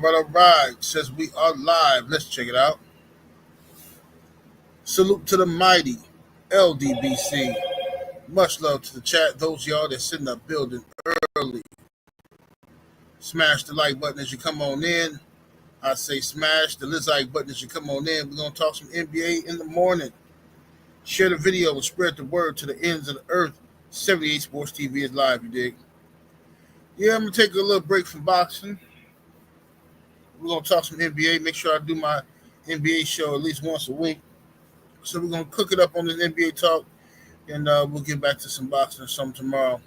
right. Says we are live. Let's check it out. Salute to the mighty LDBC. Much love to the chat. Those of y'all that's in the building early. Smash the like button as you come on in. I say smash the like button as you come on in. We're going to talk some NBA in the morning. Share the video and spread the word to the ends of the earth. 78 Sports TV is live, you dig? Yeah, I'm going to take a little break from boxing. We're going to talk some NBA. Make sure I do my NBA show at least once a week. So we're going to cook it up on this NBA talk, and we'll get back to some boxing or something tomorrow.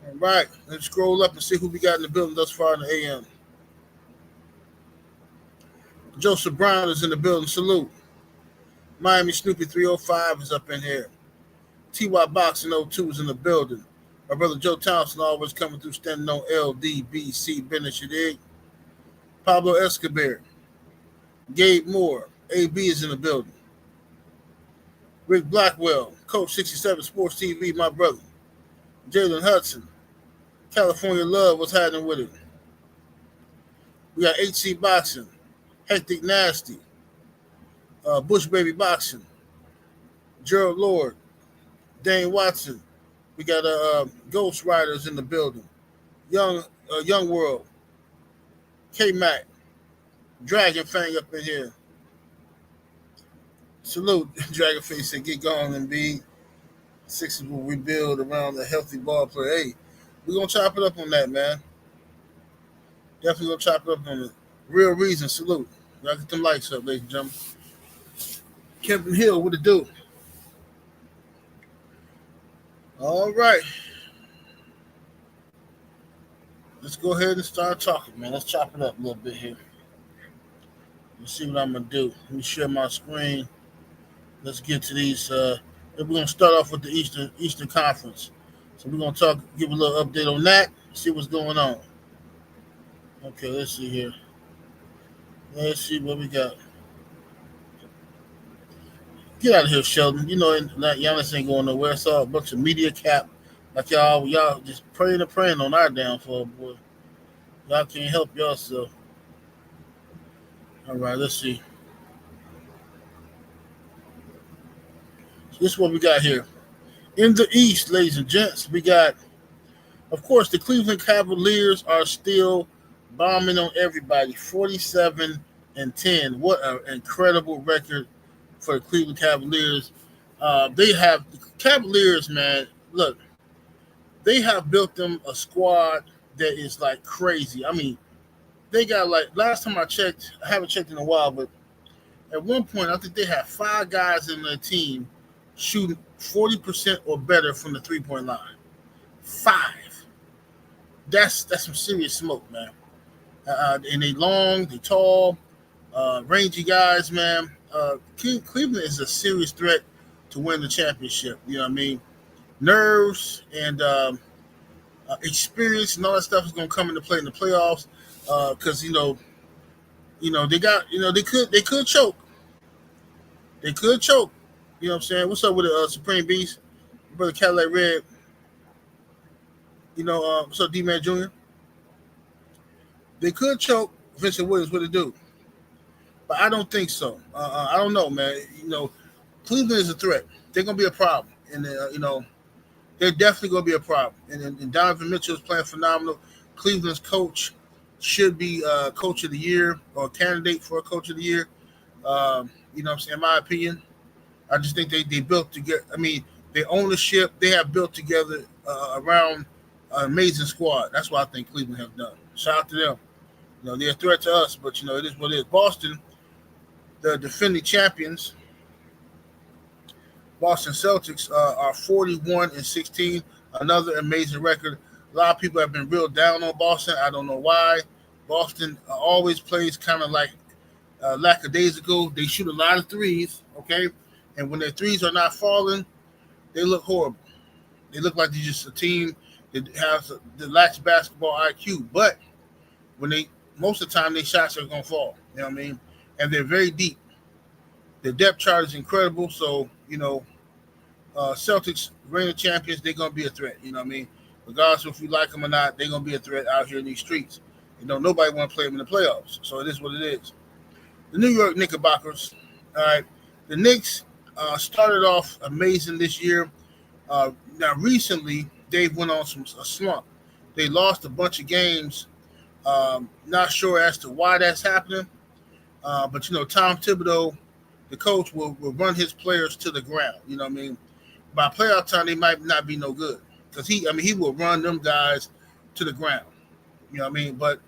All right, let's scroll up and see who we got in the building thus far in the AM. Joseph Brown is in the building. Salute. Miami Snoopy 305 is up in here. TY Boxing 02 is in the building. My brother Joe Townsend always coming through standing on LDBC business, you dig? Pablo Escobar. Gabe Moore. AB is in the building. Rick Blackwell. Coach 67 Sports TV, my brother. Jalen Hudson. California Love, what's happening with it? We got HC Boxing. Hectic Nasty. Bush Baby Boxing. Gerald Lord. Dane Watson. We got Ghost Riders in the building. Young World. K-Mac. Dragon Fang up in here. Salute. Dragon Fang said, get going, Embiid. Sixers will rebuild around a healthy ball player. Hey, we're going to chop it up on that, man. Definitely going to chop it up on it. Real reason. Salute. Y'all get them lights up, ladies and gentlemen. Kevin Hill, what it do? All right. Let's go ahead and start talking, man. Let's chop it up a little bit here. Let's see what I'm going to do. Let me share my screen. Let's get to these. We're going to start off with the Eastern Conference. So we're going to give a little update on that, see what's going on. Okay, let's see here. Let's see what we got. Get out of here, Sheldon. You know, Giannis ain't going nowhere. I saw a bunch of media cap. Like y'all just praying on our downfall, boy. Y'all can't help yourself. All right, let's see. So this is what we got here. In the East, ladies and gents, we got, of course, the Cleveland Cavaliers are still bombing on everybody. 47-10. What an incredible record for the Cleveland Cavaliers. They have the Cavaliers, man. Look, they have built them a squad that is like crazy. I mean, they got like, last time I checked, I haven't checked in a while, but at one point I think they had 5 guys in their team shooting 40% or better from the 3-point line. 5. That's some serious smoke, man. And they long, they tall, rangy guys, man. Cleveland is a serious threat to win the championship. You know what I mean? Nerves and experience and all that stuff is going to come into play in the playoffs because they got they could choke. They could choke. You know what I'm saying? What's up with the Supreme Beast, brother Cadillac Red? What's up, D-Man Jr.? They could choke. Vincent Williams, what it do? But I don't think so. I don't know, man. Cleveland is a threat. They're going to be a problem. And, they're definitely going to be a problem. And Donovan Mitchell is playing phenomenal. Cleveland's coach should be coach of the year or candidate for a coach of the year. You know what I'm saying? In my opinion, I just think they built together. I mean, their ownership, they have built together around an amazing squad. That's what I think Cleveland have done. Shout out to them. They're a threat to us, but, it is what it is. Boston, the defending champions, Boston Celtics are 41-16, another amazing record. A lot of people have been real down on Boston. I don't know why. Boston always plays kind of like lackadaisical. They shoot a lot of threes, okay? And when their threes are not falling, they look horrible. They look like they're just a team that lacks basketball IQ. But most of the time, their shots are going to fall. You know what I mean? And they're very deep. The depth chart is incredible. So, Celtics, reigning champions, they're going to be a threat. You know what I mean? Regardless of if you like them or not, they're going to be a threat out here in these streets. Nobody want to play them in the playoffs. So it is what it is. The New York Knickerbockers. All right. The Knicks started off amazing this year. Now, recently, they went on a slump. They lost a bunch of games. Not sure as to why that's happening. But, Tom Thibodeau, the coach, will run his players to the ground. You know what I mean? By playoff time, they might not be no good. Because he will run them guys to the ground. You know what I mean? But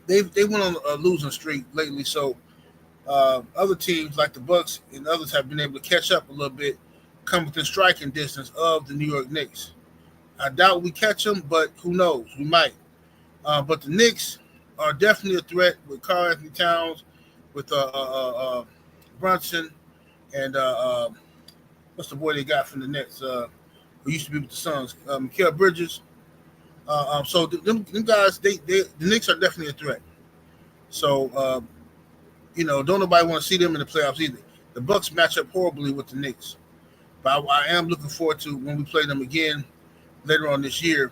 they went on a losing streak lately. So other teams like the Bucks and others have been able to catch up a little bit, come within striking distance of the New York Knicks. I doubt we catch them, but who knows? We might. But the Knicks are definitely a threat with Karl Anthony Towns, with Brunson, and what's the boy they got from the Nets? Who used to be with the Suns? Mikal Bridges. So them guys, the Knicks are definitely a threat. So don't nobody want to see them in the playoffs either. The Bucks match up horribly with the Knicks, but I am looking forward to when we play them again later on this year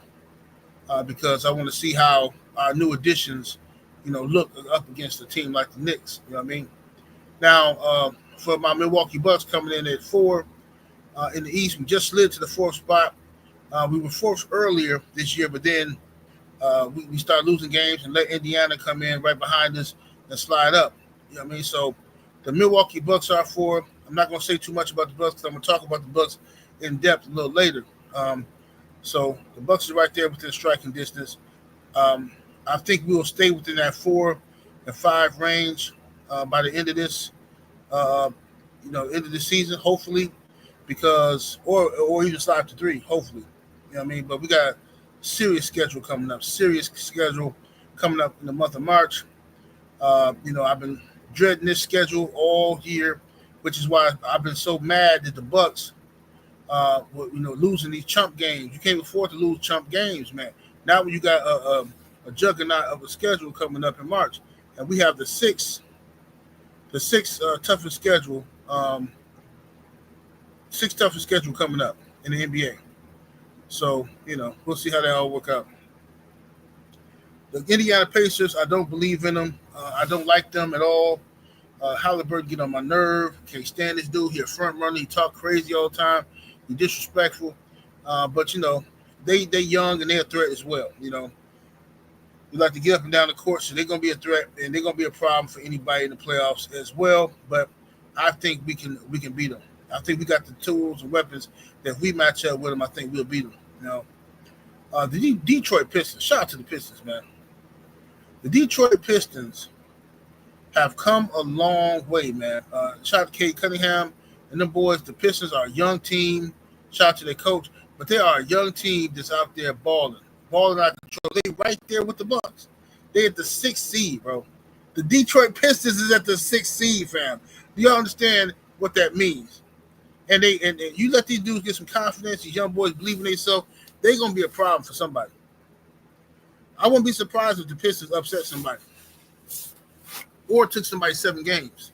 because I want to see how our new additions, look up against a team like the Knicks. You know what I mean? Now, for my Milwaukee Bucks coming in at 4 in the East, we just slid to the 4th spot. We were 4th earlier this year, but then we started losing games and let Indiana come in right behind us and slide up. You know what I mean? So the Milwaukee Bucks are 4. I'm not going to say too much about the Bucks because I'm going to talk about the Bucks in depth a little later. So the Bucks are right there within striking distance. I think we will stay within that 4 and 5 range by the end of this, end of the season, hopefully, because or even slide to 3, hopefully. You know what I mean? But we got a serious schedule coming up. In the month of March. I've been dreading this schedule all year, which is why I've been so mad that the Bucks, losing these chump games. You can't afford to lose chump games, man. Now when you got a juggernaut of a schedule coming up in March, and we have the sixth toughest schedule, sixth toughest schedule coming up in the NBA. So we'll see how that all work out. The Indiana Pacers, I don't believe in them. I don't like them at all. Halliburton get on my nerve. Can't stand this dude. He a front runner. He talk crazy all the time. He disrespectful. But they young and they're a threat as well. You like to get up and down the court, so they're gonna be a threat and they're gonna be a problem for anybody in the playoffs as well. But I think we can beat them. I think we got the tools and weapons that if we match up with them, I think we'll beat them. The Detroit Pistons. Shout out to the Pistons, man. The Detroit Pistons have come a long way, man. Shout out to Cade Cunningham and them boys. The Pistons are a young team. Shout out to their coach. But they are a young team that's out there balling out of control. They right there with the Bucks. They at the 6th seed, bro. The Detroit Pistons is at the 6th seed, fam. Do y'all understand what that means? And you let these dudes get some confidence, these young boys believe in themselves, they're going to be a problem for somebody. I wouldn't be surprised if the Pistons upset somebody or took somebody 7 games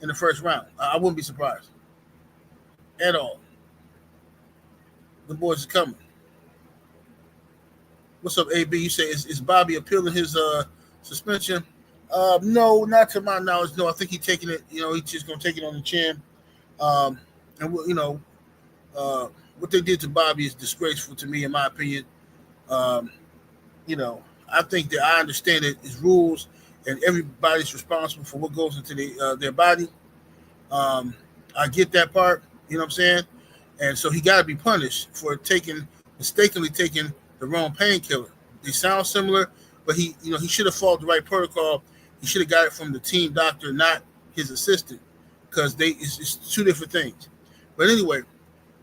in the first round. I wouldn't be surprised at all. The boys are coming. What's up, AB? You say, is Bobby appealing his suspension? No, not to my knowledge. No, I think he's taking it. He's just going to take it on the chin. And what they did to Bobby is disgraceful to me, in my opinion. I think that I understand it is rules, and everybody's responsible for what goes into their body. I get that part. You know what I'm saying? And so he got to be punished for mistakenly taking the wrong painkiller. They sound similar, but he should have followed the right protocol. He should have got it from the team doctor, not his assistant, because it's 2 different things. But anyway,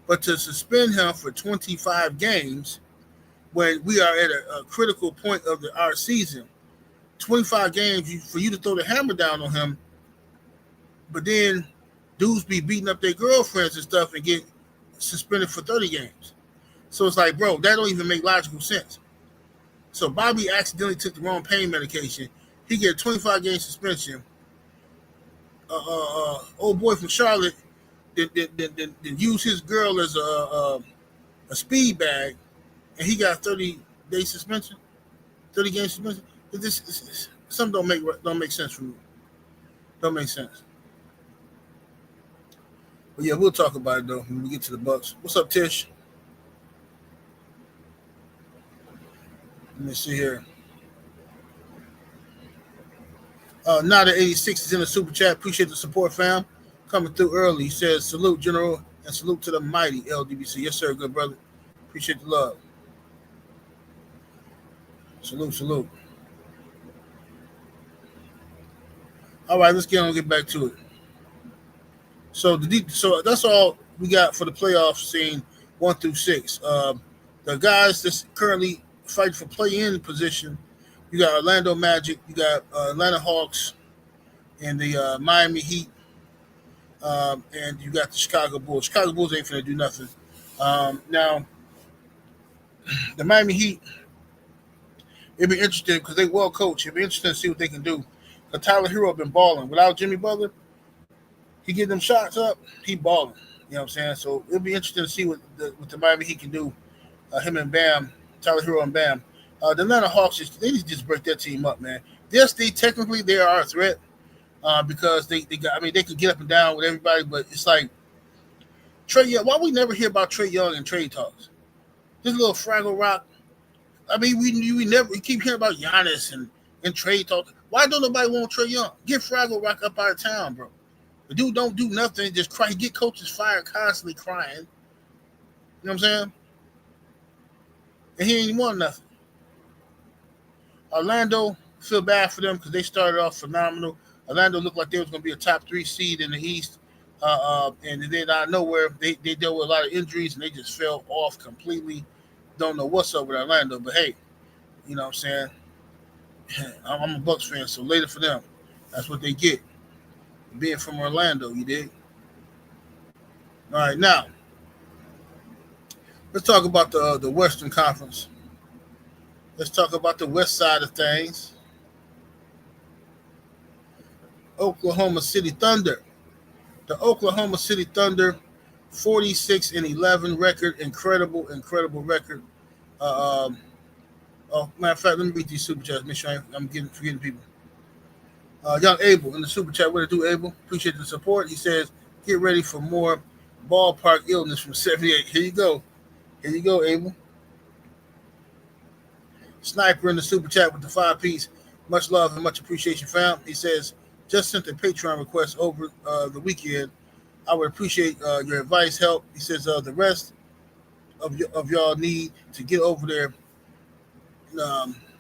to suspend him for 25 games when we are at a critical point of our season, 25 games for you to throw the hammer down on him, but then dudes be beating up their girlfriends and stuff and get suspended for 30 games. So it's like, bro, that don't even make logical sense. So Bobby accidentally took the wrong pain medication. He get a 25-game suspension. Old boy from Charlotte then use his girl as a speed bag, and he got a 30-day suspension. 30 games suspension. Some don't make sense for me. Don't make sense. But yeah, we'll talk about it though when we get to the Bucks. What's up, Tish? Let me see here. Nada 86 is in the super chat. Appreciate the support, fam. Coming through early. He says, salute, General, and salute to the mighty LDBC. Yes, sir, good brother. Appreciate the love. Salute. All right, let's get back to it. So that's all we got for the playoff scene 1 through 6. The guys that's currently fighting for play-in position, you got Orlando Magic, you got Atlanta Hawks, and the Miami Heat, and you got the Chicago Bulls. Chicago Bulls ain't finna do nothing. Now, the Miami Heat, it'd be interesting because they well coached. It'd be interesting to see what they can do. Because Tyler Hero been balling. Without Jimmy Butler, he get them shots up, he balling. You know what I'm saying? So it'll be interesting to see what the Miami Heat can do. Him and Bam, Tyler Hero and Bam. The Atlanta Hawks, they need to just break that team up, man. Yes, they are a threat because they can get up and down with everybody, but it's like Trae Young. Why we never hear about Trae Young and trade talks? This little Fraggle Rock. I mean, we keep hearing about Giannis and trade talk. Why don't nobody want Trae Young? Get Fraggle Rock up out of town, bro. The dude don't do nothing, just cry. He get coaches fired, constantly crying. You know what I'm saying? And he ain't won nothing. Orlando, feel bad for them because they started off phenomenal. Orlando looked like they was going to be a top 3 seed in the East. And then out of nowhere, they dealt with a lot of injuries, and they just fell off completely. Don't know what's up with Orlando, but hey, you know what I'm saying? I'm a Bucks fan, so later for them. That's what they get. Being from Orlando, you dig? All right, now, let's talk about the Western Conference. Let's talk about the west side of things. Oklahoma City Thunder. The Oklahoma City Thunder, 46-11 record. Incredible record. Matter of fact, let me read these super chats. Make sure I'm forgetting people. Young Abel in the super chat. What to do, Abel? Appreciate the support. He says, get ready for more ballpark illness from 78. Here you go, Abel. Sniper in the super chat with the 5-piece. Much love and much appreciation, fam. He says, just sent a Patreon request over the weekend. I would appreciate your advice, help. He says, the rest of y'all need to get over there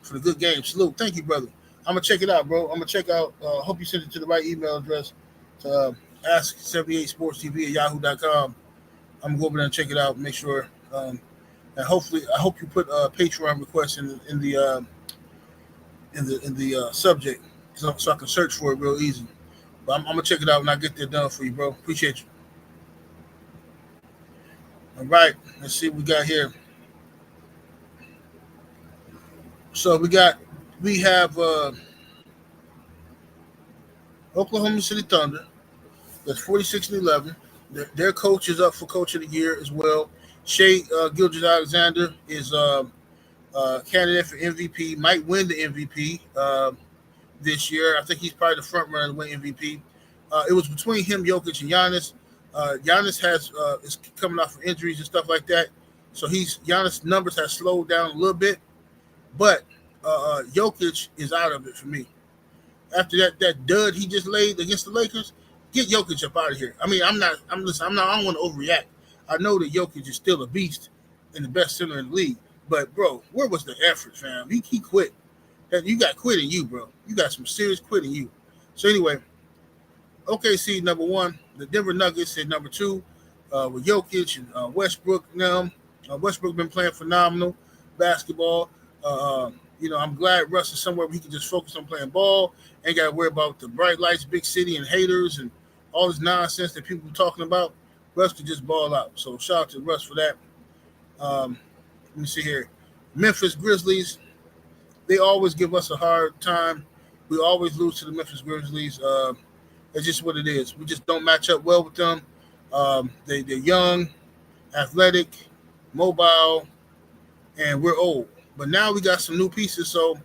for the good game. Salute. Thank you, brother. I'm going to check it out, bro. I'm going to check out. Hope you sent it to the right email address to ask78sportstv at yahoo.com. I'm going to go over there and check it out, make sure. And hopefully, I hope you put a Patreon request in the subject so I can search for it real easy. But I'm going to check it out when I get that done for you, bro. Appreciate you. All right. Let's see what we got here. So we have Oklahoma City Thunder. That's 46-11. Their coach is up for Coach of the Year as well. Shai Gilgeous-Alexander is candidate for MVP. Might win the MVP this year. I think he's probably the front runner to win MVP. It was between him, Jokic, and Giannis. Giannis is coming off of injuries and stuff like that, so Giannis' numbers have slowed down a little bit. But Jokic is out of it for me. After that dud he just laid against the Lakers, get Jokic up out of here. I mean, I don't want to overreact. I know that Jokic is still a beast and the best center in the league. But, bro, where was the effort, fam? He quit. You got quit in you, bro. You got some serious quit in you. So, anyway, OKC, number 1. The Denver Nuggets at number 2 with Jokic and Westbrook now. Westbrook been playing phenomenal basketball. I'm glad Russ is somewhere where he can just focus on playing ball. Ain't got to worry about the bright lights, big city, and haters and all this nonsense that people are talking about. Russ could just ball out. So shout out to Russ for that. Let me see here. Memphis Grizzlies, they always give us a hard time. We always lose to the Memphis Grizzlies. It's just what it is. We just don't match up well with them. They're young, athletic, mobile, and we're old. But now we got some new pieces, so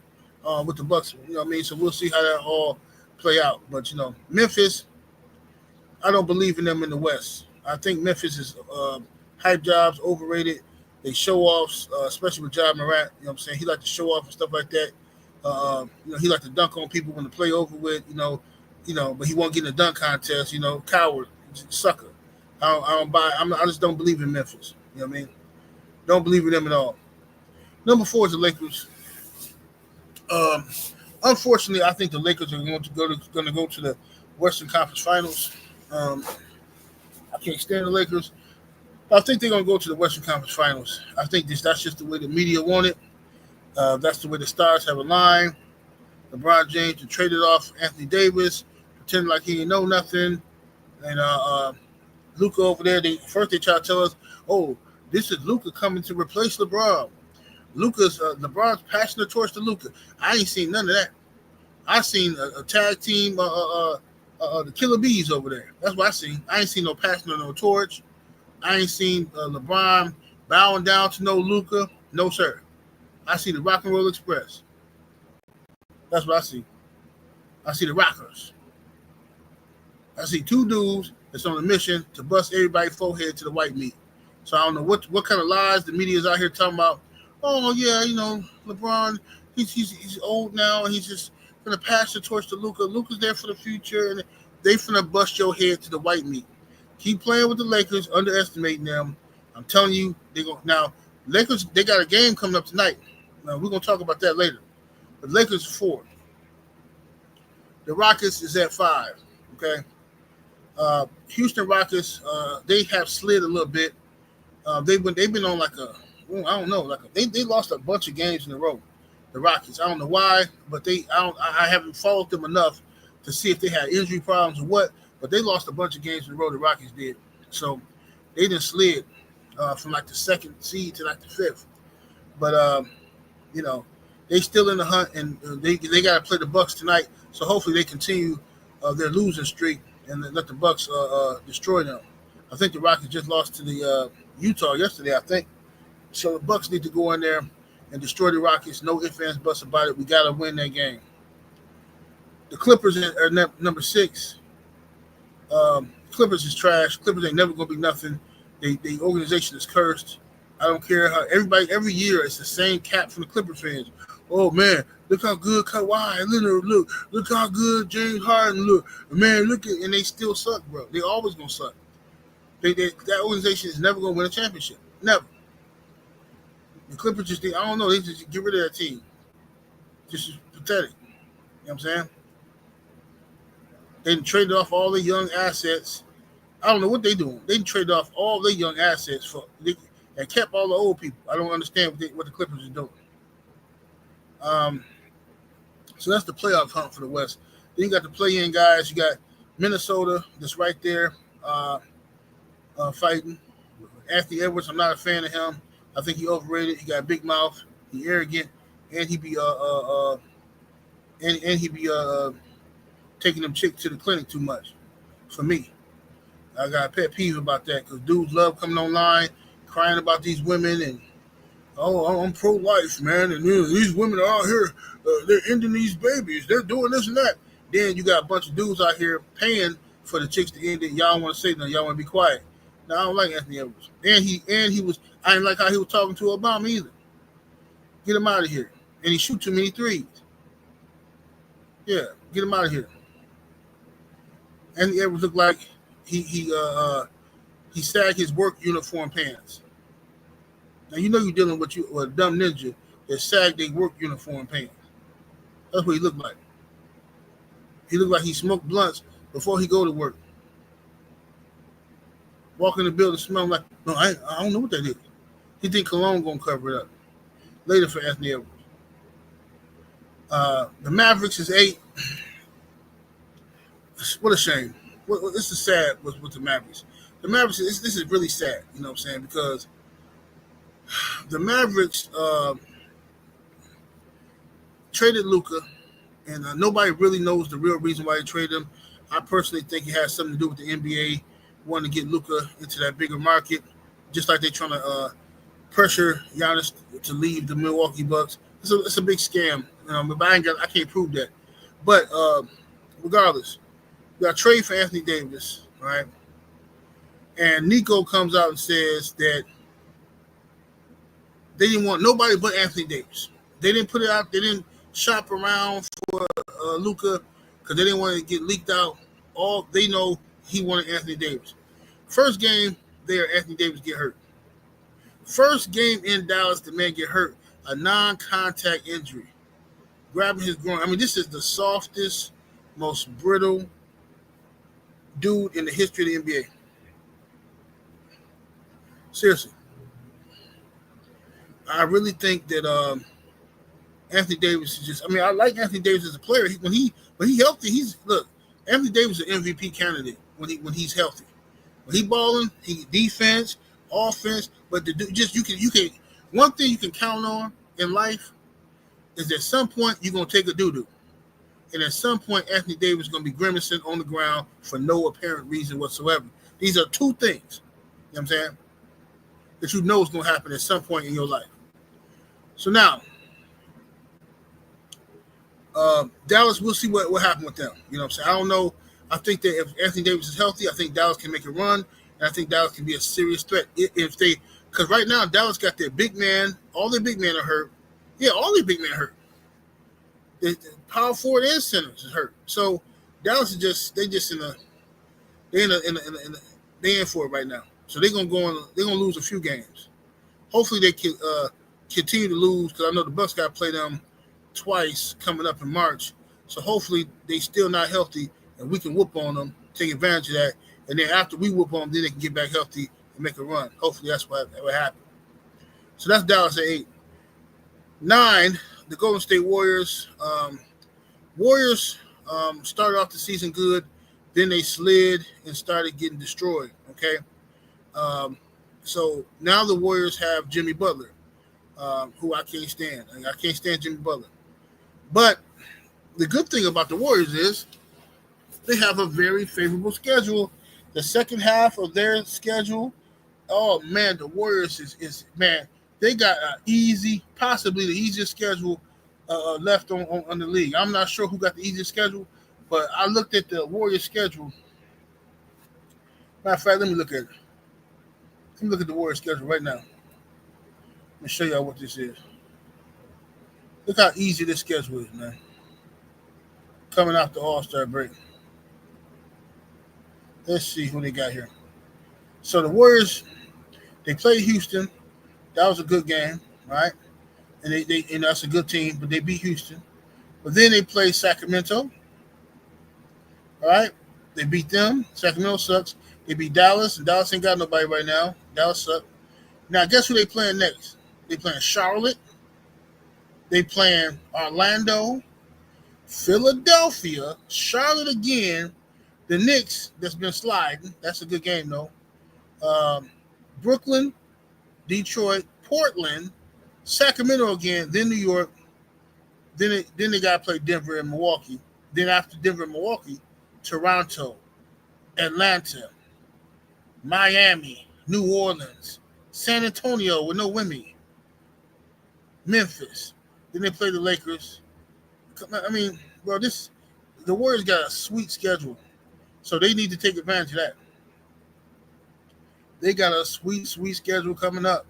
with the Bucks, you know what I mean? So we'll see how that all play out. But, Memphis, I don't believe in them in the West. I think Memphis is hype jobs, overrated. They show offs, especially with John Morant. You know what I'm saying? He like to show off and stuff like that. He like to dunk on people when the play over with. But he won't get in the dunk contest. Coward, sucker. I just don't believe in Memphis. You know what I mean? Don't believe in them at all. Number 4 is the Lakers. Unfortunately, I think the Lakers are going to go to the Western Conference Finals. I can't stand the Lakers. I think they're going to go to the Western Conference Finals. I think that's just the way the media want it. That's the way the stars have aligned. LeBron James traded off Anthony Davis, pretending like he didn't know nothing. And Luka over there, they try to tell us, oh, this is Luka coming to replace LeBron. LeBron's passing the torch to Luka. I ain't seen none of that. I seen a tag team, the Killer Bees over there. That's what I seen. I ain't seen no passing of no torch. I ain't seen LeBron bowing down to no Luka. No, sir. I see the Rock and Roll Express. That's what I see. I see the Rockers. I see 2 dudes that's on a mission to bust everybody's forehead to the white meat. So I don't know what kind of lies the media is out here talking about. Oh, yeah, LeBron, he's old now, and he's just going to pass the torch to Luka. Luka's there for the future, and they finna bust your head to the white meat. Keep playing with the Lakers, underestimating them. I'm telling you, they're going now. Lakers, they got a game coming up tonight. Now, we're going to talk about that later. But Lakers are 4. The Rockets is at 5, okay? Houston Rockets, they have slid a little bit. They've been on they lost a bunch of games in a row. The Rockets, I don't know why, but I haven't followed them enough to see if they had injury problems or what. But they lost a bunch of games in a row. The Rockets did, so they didn't slid from like the 2nd seed to like the 5th. But they still in the hunt, and they got to play the Bucks tonight. So hopefully they continue their losing streak and let the Bucks destroy them. I think the Rockets just lost to the Utah yesterday, I think. So the Bucks need to go in there and destroy the Rockets. No ifs, ands, buts about it. We got to win that game. The Clippers are number 6. Clippers is trash. Clippers ain't never going to be nothing. The organization is cursed. I don't care how every year it's the same cap from the Clippers fans. Oh, man, look how good Kawhi Leonard look how good James Harden look. Man, and they still suck, bro. They always going to suck. That organization is never going to win a championship. Never. The Clippers I don't know, they just get rid of that team. Just pathetic. You know what I'm saying? They traded off all the young assets. I don't know what they're doing. They traded off all the young assets and kept all the old people. I don't understand what the Clippers are doing. So that's the playoff hunt for the West. Then you got the play-in guys. You got Minnesota that's right there fighting. Anthony Edwards, I'm not a fan of him. I think he overrated. He got a big mouth. He arrogant, and he be taking them chicks to the clinic too much. For me, I got a pet peeve about that because dudes love coming online, crying about these women and I'm pro-life, man, and these women are out here, they're ending these babies, they're doing this and that. Then you got a bunch of dudes out here paying for the chicks to end it. Y'all want to say nothing. Y'all want to be quiet. No, I don't like Anthony Edwards. And he was. I didn't like how he was talking to Obama either. Get him out of here. And he shoot too many threes. Yeah, get him out of here. Anthony Edwards looked like he sagged his work uniform pants. Now you know you're dealing with a dumb ninja that sagged their work uniform pants. That's what he looked like. He looked like he smoked blunts before he go to work. Walk in the building smelling like, no, I don't know what that is. He think cologne gonna cover it up. Later for Anthony Edwards. The Mavericks is 8. What a shame. This is sad with the Mavericks. The Mavericks, this is really sad, you know what I'm saying? Because the Mavericks traded Luka, and nobody really knows the real reason why they traded him. I personally think it has something to do with the NBA wanting to get Luka into that bigger market, just like they're trying to pressure Giannis to leave the Milwaukee Bucks. It's a big scam. But I can't prove that. But regardless, we got trade for Anthony Davis, right? And Nico comes out and says that they didn't want nobody but Anthony Davis. They didn't put it out. They didn't shop around for Luka because they didn't want to get leaked out. All they know, he wanted Anthony Davis. First game there, Anthony Davis get hurt. First game in Dallas, the man get hurt. A non-contact injury. Grabbing his groin. I mean, this is the softest, most brittle dude in the history of the NBA. Seriously. I really think that Anthony Davis is just. I mean, I like Anthony Davis as a player. When he healthy, Anthony Davis is an MVP candidate when he's healthy. When he balling, he defense, offense. But you can one thing you can count on in life is that at some point you're gonna take a doo-doo. And at some point Anthony Davis is gonna be grimacing on the ground for no apparent reason whatsoever. These are two things, you know what I'm saying, that you know is gonna happen at some point in your life. So now Dallas, we'll see what happened with them. You know what I'm saying? I don't know. I think that if Anthony Davis is healthy, I think Dallas can make a run, and I think Dallas can be a serious threat if they. Because right now Dallas got their big man. All their big men are hurt. Yeah, all their big men are hurt. The power forward and centers is hurt. So Dallas is they in for it right now. So they're gonna lose a few games. Hopefully they can continue to lose because I know the Bucks got to play them twice coming up in March. So hopefully they still not healthy and we can whoop on them, take advantage of that, and then after we whoop on them, then they can get back healthy and make a run. Hopefully that's what happened. So that's Dallas at 8. 9, the Golden State Warriors. Warriors started off the season good, then they slid and started getting destroyed. Okay, so now the Warriors have Jimmy Butler, who I can't stand. I can't stand Jimmy Butler. But the good thing about the Warriors is they have a very favorable schedule. The second half of their schedule, oh man, the Warriors is they got possibly the easiest schedule left on the league. I'm not sure who got the easiest schedule, but I looked at the Warriors schedule. Matter of fact, let me look at it. Let me look at the Warriors schedule right now. Let me show y'all what this is. Look how easy this schedule is, man. Coming out the All-Star break. Let's see who they got here. So the Warriors, they played Houston. That was a good game, right? And and that's a good team, but they beat Houston. But then they played Sacramento. All right? They beat them. Sacramento sucks. They beat Dallas, and Dallas ain't got nobody right now. Dallas sucks. Now, guess who they playing next? They playing Charlotte. They playing Orlando, Philadelphia, Charlotte again, the Knicks that's been sliding. That's a good game, though. Brooklyn, Detroit, Portland, Sacramento again, then New York. Then they got to play Denver and Milwaukee. Then after Denver and Milwaukee, Toronto, Atlanta, Miami, New Orleans, San Antonio with no Wemby, Memphis. Then they play the Lakers. I mean, bro, the Warriors got a sweet schedule, so they need to take advantage of that. They got a sweet schedule coming up.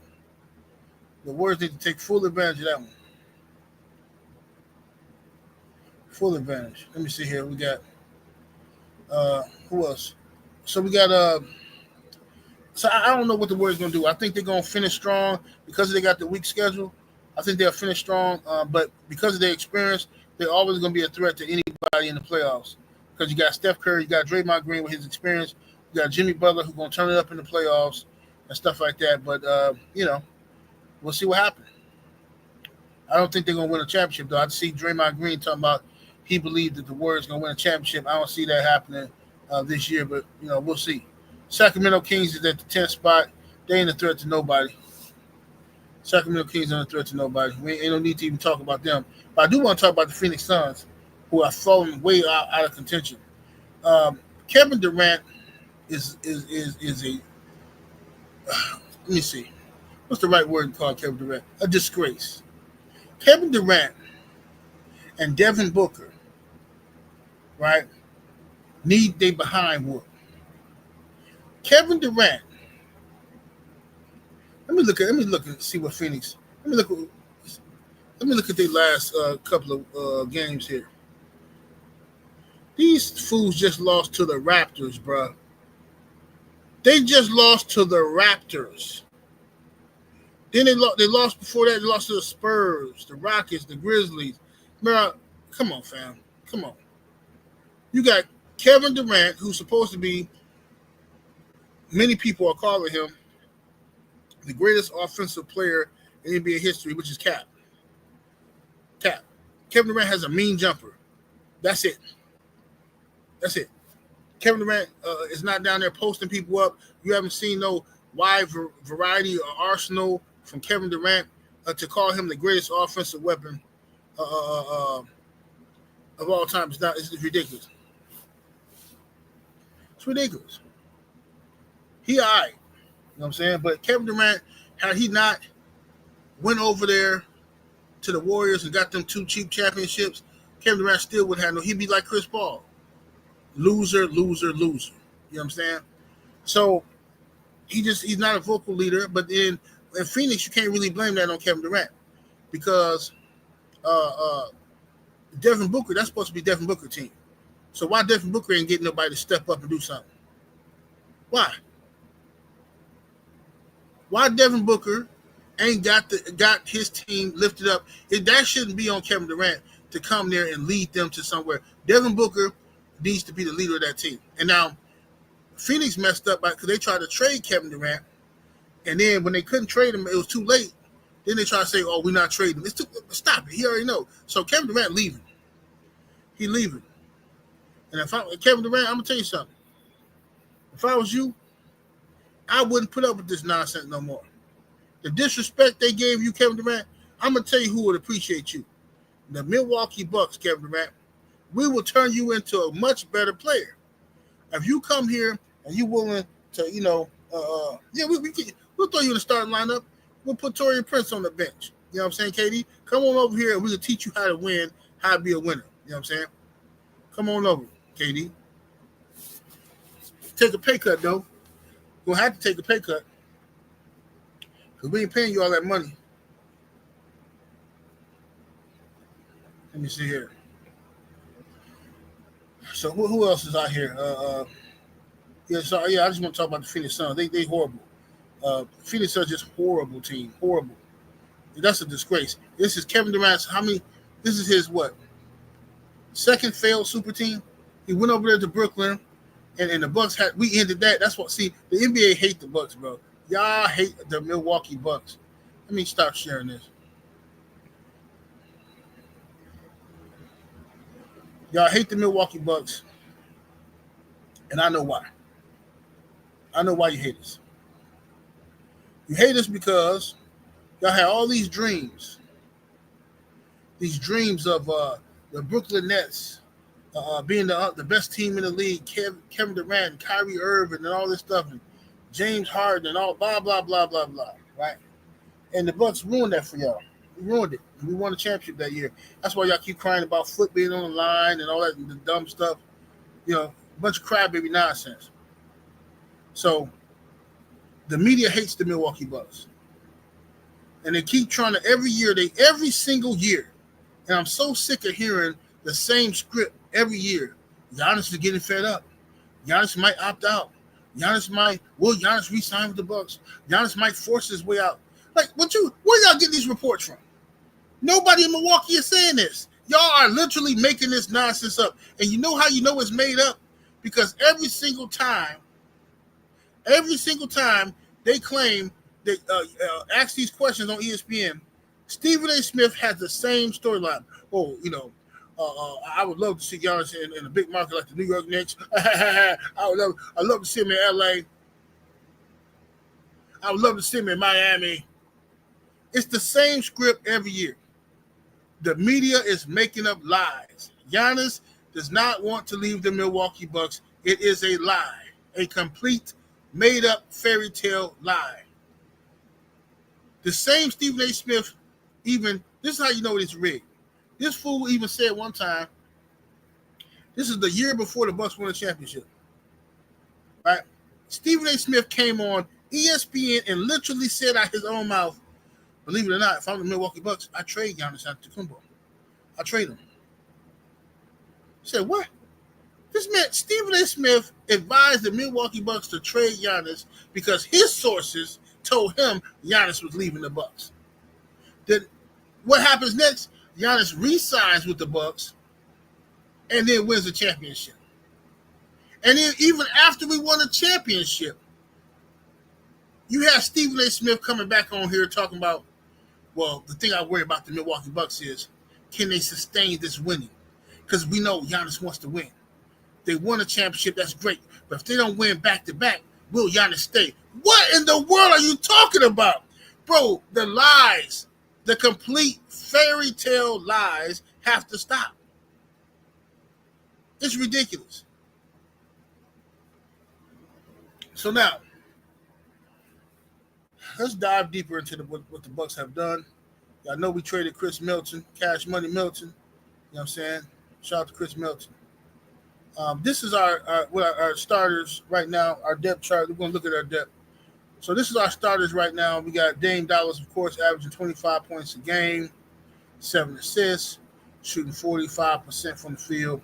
The Warriors need to take full advantage of that one. Full advantage. Let me see here. We got who else? So we got so I don't know what the Warriors gonna do. I think they're gonna finish strong because they got the weak schedule. I think they'll finish strong, but because of their experience, they're always going to be a threat to anybody in the playoffs. Because you got Steph Curry, you got Draymond Green with his experience, you got Jimmy Butler who's going to turn it up in the playoffs and stuff like that. But, we'll see what happens. I don't think they're going to win a championship, though. I see Draymond Green talking about he believed that the Warriors going to win a championship. I don't see that happening this year, but, we'll see. Sacramento Kings is at the 10th spot. They ain't a threat to nobody. Sacramento Kings aren't a threat to nobody. We ain't no need to even talk about them. But I do want to talk about the Phoenix Suns, who are falling way out of contention. Kevin Durant is a let me see. what's the right word to call Kevin Durant? A disgrace. Kevin Durant and Devin Booker, right, need they behind whoop. Kevin Durant. Let me look and see what Phoenix. Let me look. Let me look at their last couple of games here. These fools just lost to the Raptors, bro. They just lost to the Raptors. Then they lost before that. They lost to the Spurs, the Rockets, the Grizzlies. Bro, come on, fam. Come on. You got Kevin Durant, who's supposed to be, many people are calling him the greatest offensive player in NBA history, which is Cap. Cap. Kevin Durant has a mean jumper. That's it. That's it. Kevin Durant is not down there posting people up. You haven't seen no wide variety or arsenal from Kevin Durant to call him the greatest offensive weapon of all time. It's ridiculous. It's ridiculous. He all right. You know what I'm saying? But Kevin Durant, had he not went over there to the Warriors and got them 2 cheap championships, Kevin Durant still would have no. He'd be like Chris Paul. Loser, loser, loser. You know what I'm saying? So he's not a vocal leader. But in Phoenix, you can't really blame that on Kevin Durant because Devin Booker, that's supposed to be Devin Booker team. So why Devin Booker ain't getting nobody to step up and do something? Why? Why Devin Booker ain't got his team lifted up? That shouldn't be on Kevin Durant to come there and lead them to somewhere. Devin Booker needs to be the leader of that team. And now Phoenix messed up because they tried to trade Kevin Durant, and then when they couldn't trade him, it was too late. Then they try to say, "Oh, we're not trading." Stop it. He already know. So Kevin Durant leaving. He leaving. And Kevin Durant, I'm gonna tell you something. If I was you, I wouldn't put up with this nonsense no more. The disrespect they gave you, Kevin Durant, I'm gonna tell you who would appreciate you. The Milwaukee Bucks, Kevin Durant. We will turn you into a much better player. If you come here and you're willing to, we'll throw you in the starting lineup. We'll put Torian Prince on the bench. You know what I'm saying, KD? Come on over here and we'll teach you how to win, how to be a winner. You know what I'm saying? Come on over, KD. Take a pay cut, though. We'll have to take a pay cut because we ain't paying you all that money. Let me see here. So who else is out here? I just want to talk about the Phoenix Suns. They horrible. Phoenix Suns just horrible team. Horrible. That's a disgrace. This is Kevin Durant's this is his second failed super team. He went over there to Brooklyn and the Bucks we ended that. That's what the NBA hate the Bucks, bro. Y'all hate the Milwaukee Bucks. Let me stop sharing this. Y'all hate the Milwaukee Bucks, and I know why. I know why you hate us. You hate us because y'all had all these dreams. These dreams of the Brooklyn Nets being the best team in the league, Kevin Durant, and Kyrie Irving, and all this stuff, and James Harden, and all blah, blah, blah, blah, blah, right? And the Bucks ruined that for y'all. We ruined it. We won the championship that year. That's why y'all keep crying about foot being on the line and all that the dumb stuff. A bunch of crybaby nonsense. So the media hates the Milwaukee Bucks. And they keep trying to every single year. And I'm so sick of hearing the same script every year. Giannis is getting fed up. Giannis might opt out. Will Giannis re-sign with the Bucks? Giannis might force his way out. Like, where y'all get these reports from? Nobody in Milwaukee is saying this. Y'all are literally making this nonsense up. And you know how you know it's made up? Because every single time they claim they ask these questions on ESPN, Stephen A. Smith has the same storyline. Oh, I would love to see Giannis in a big market like the New York Knicks. I'd love to see him in LA. I would love to see him in Miami. It's the same script every year. The media is making up lies. Giannis does not want to leave the Milwaukee Bucks. It is a lie, a complete made-up fairy tale lie. The same Stephen A. Smith, even, this is how you know it's rigged. This fool even said one time, this is the year before the Bucks won the championship. Right? Stephen A. Smith came on ESPN and literally said out his own mouth, believe it or not, if I'm the Milwaukee Bucks, I trade Giannis Antetokounmpo. I trade him. He said, what? This man, Stephen A. Smith, advised the Milwaukee Bucks to trade Giannis because his sources told him Giannis was leaving the Bucks. Then what happens next? Giannis re-signs with the Bucks and then wins the championship. And then even after we won the championship, you have Stephen A. Smith coming back on here talking about, well, the thing I worry about the Milwaukee Bucks is, can they sustain this winning? Because we know Giannis wants to win. They won a championship, that's great. But if they don't win back-to-back, will Giannis stay? What in the world are you talking about? Bro, the lies, the complete fairy tale lies have to stop. It's ridiculous. So now, let's dive deeper into what the Bucks have done. I know we traded Chris Middleton, Cash Money Middleton. You know what I'm saying? Shout out to Chris Middleton. This is our starters right now, our depth chart. We're going to look at our depth. So this is our starters right now. We got Dame Dollars, of course, averaging 25 points a game, 7 assists, shooting 45% from the field.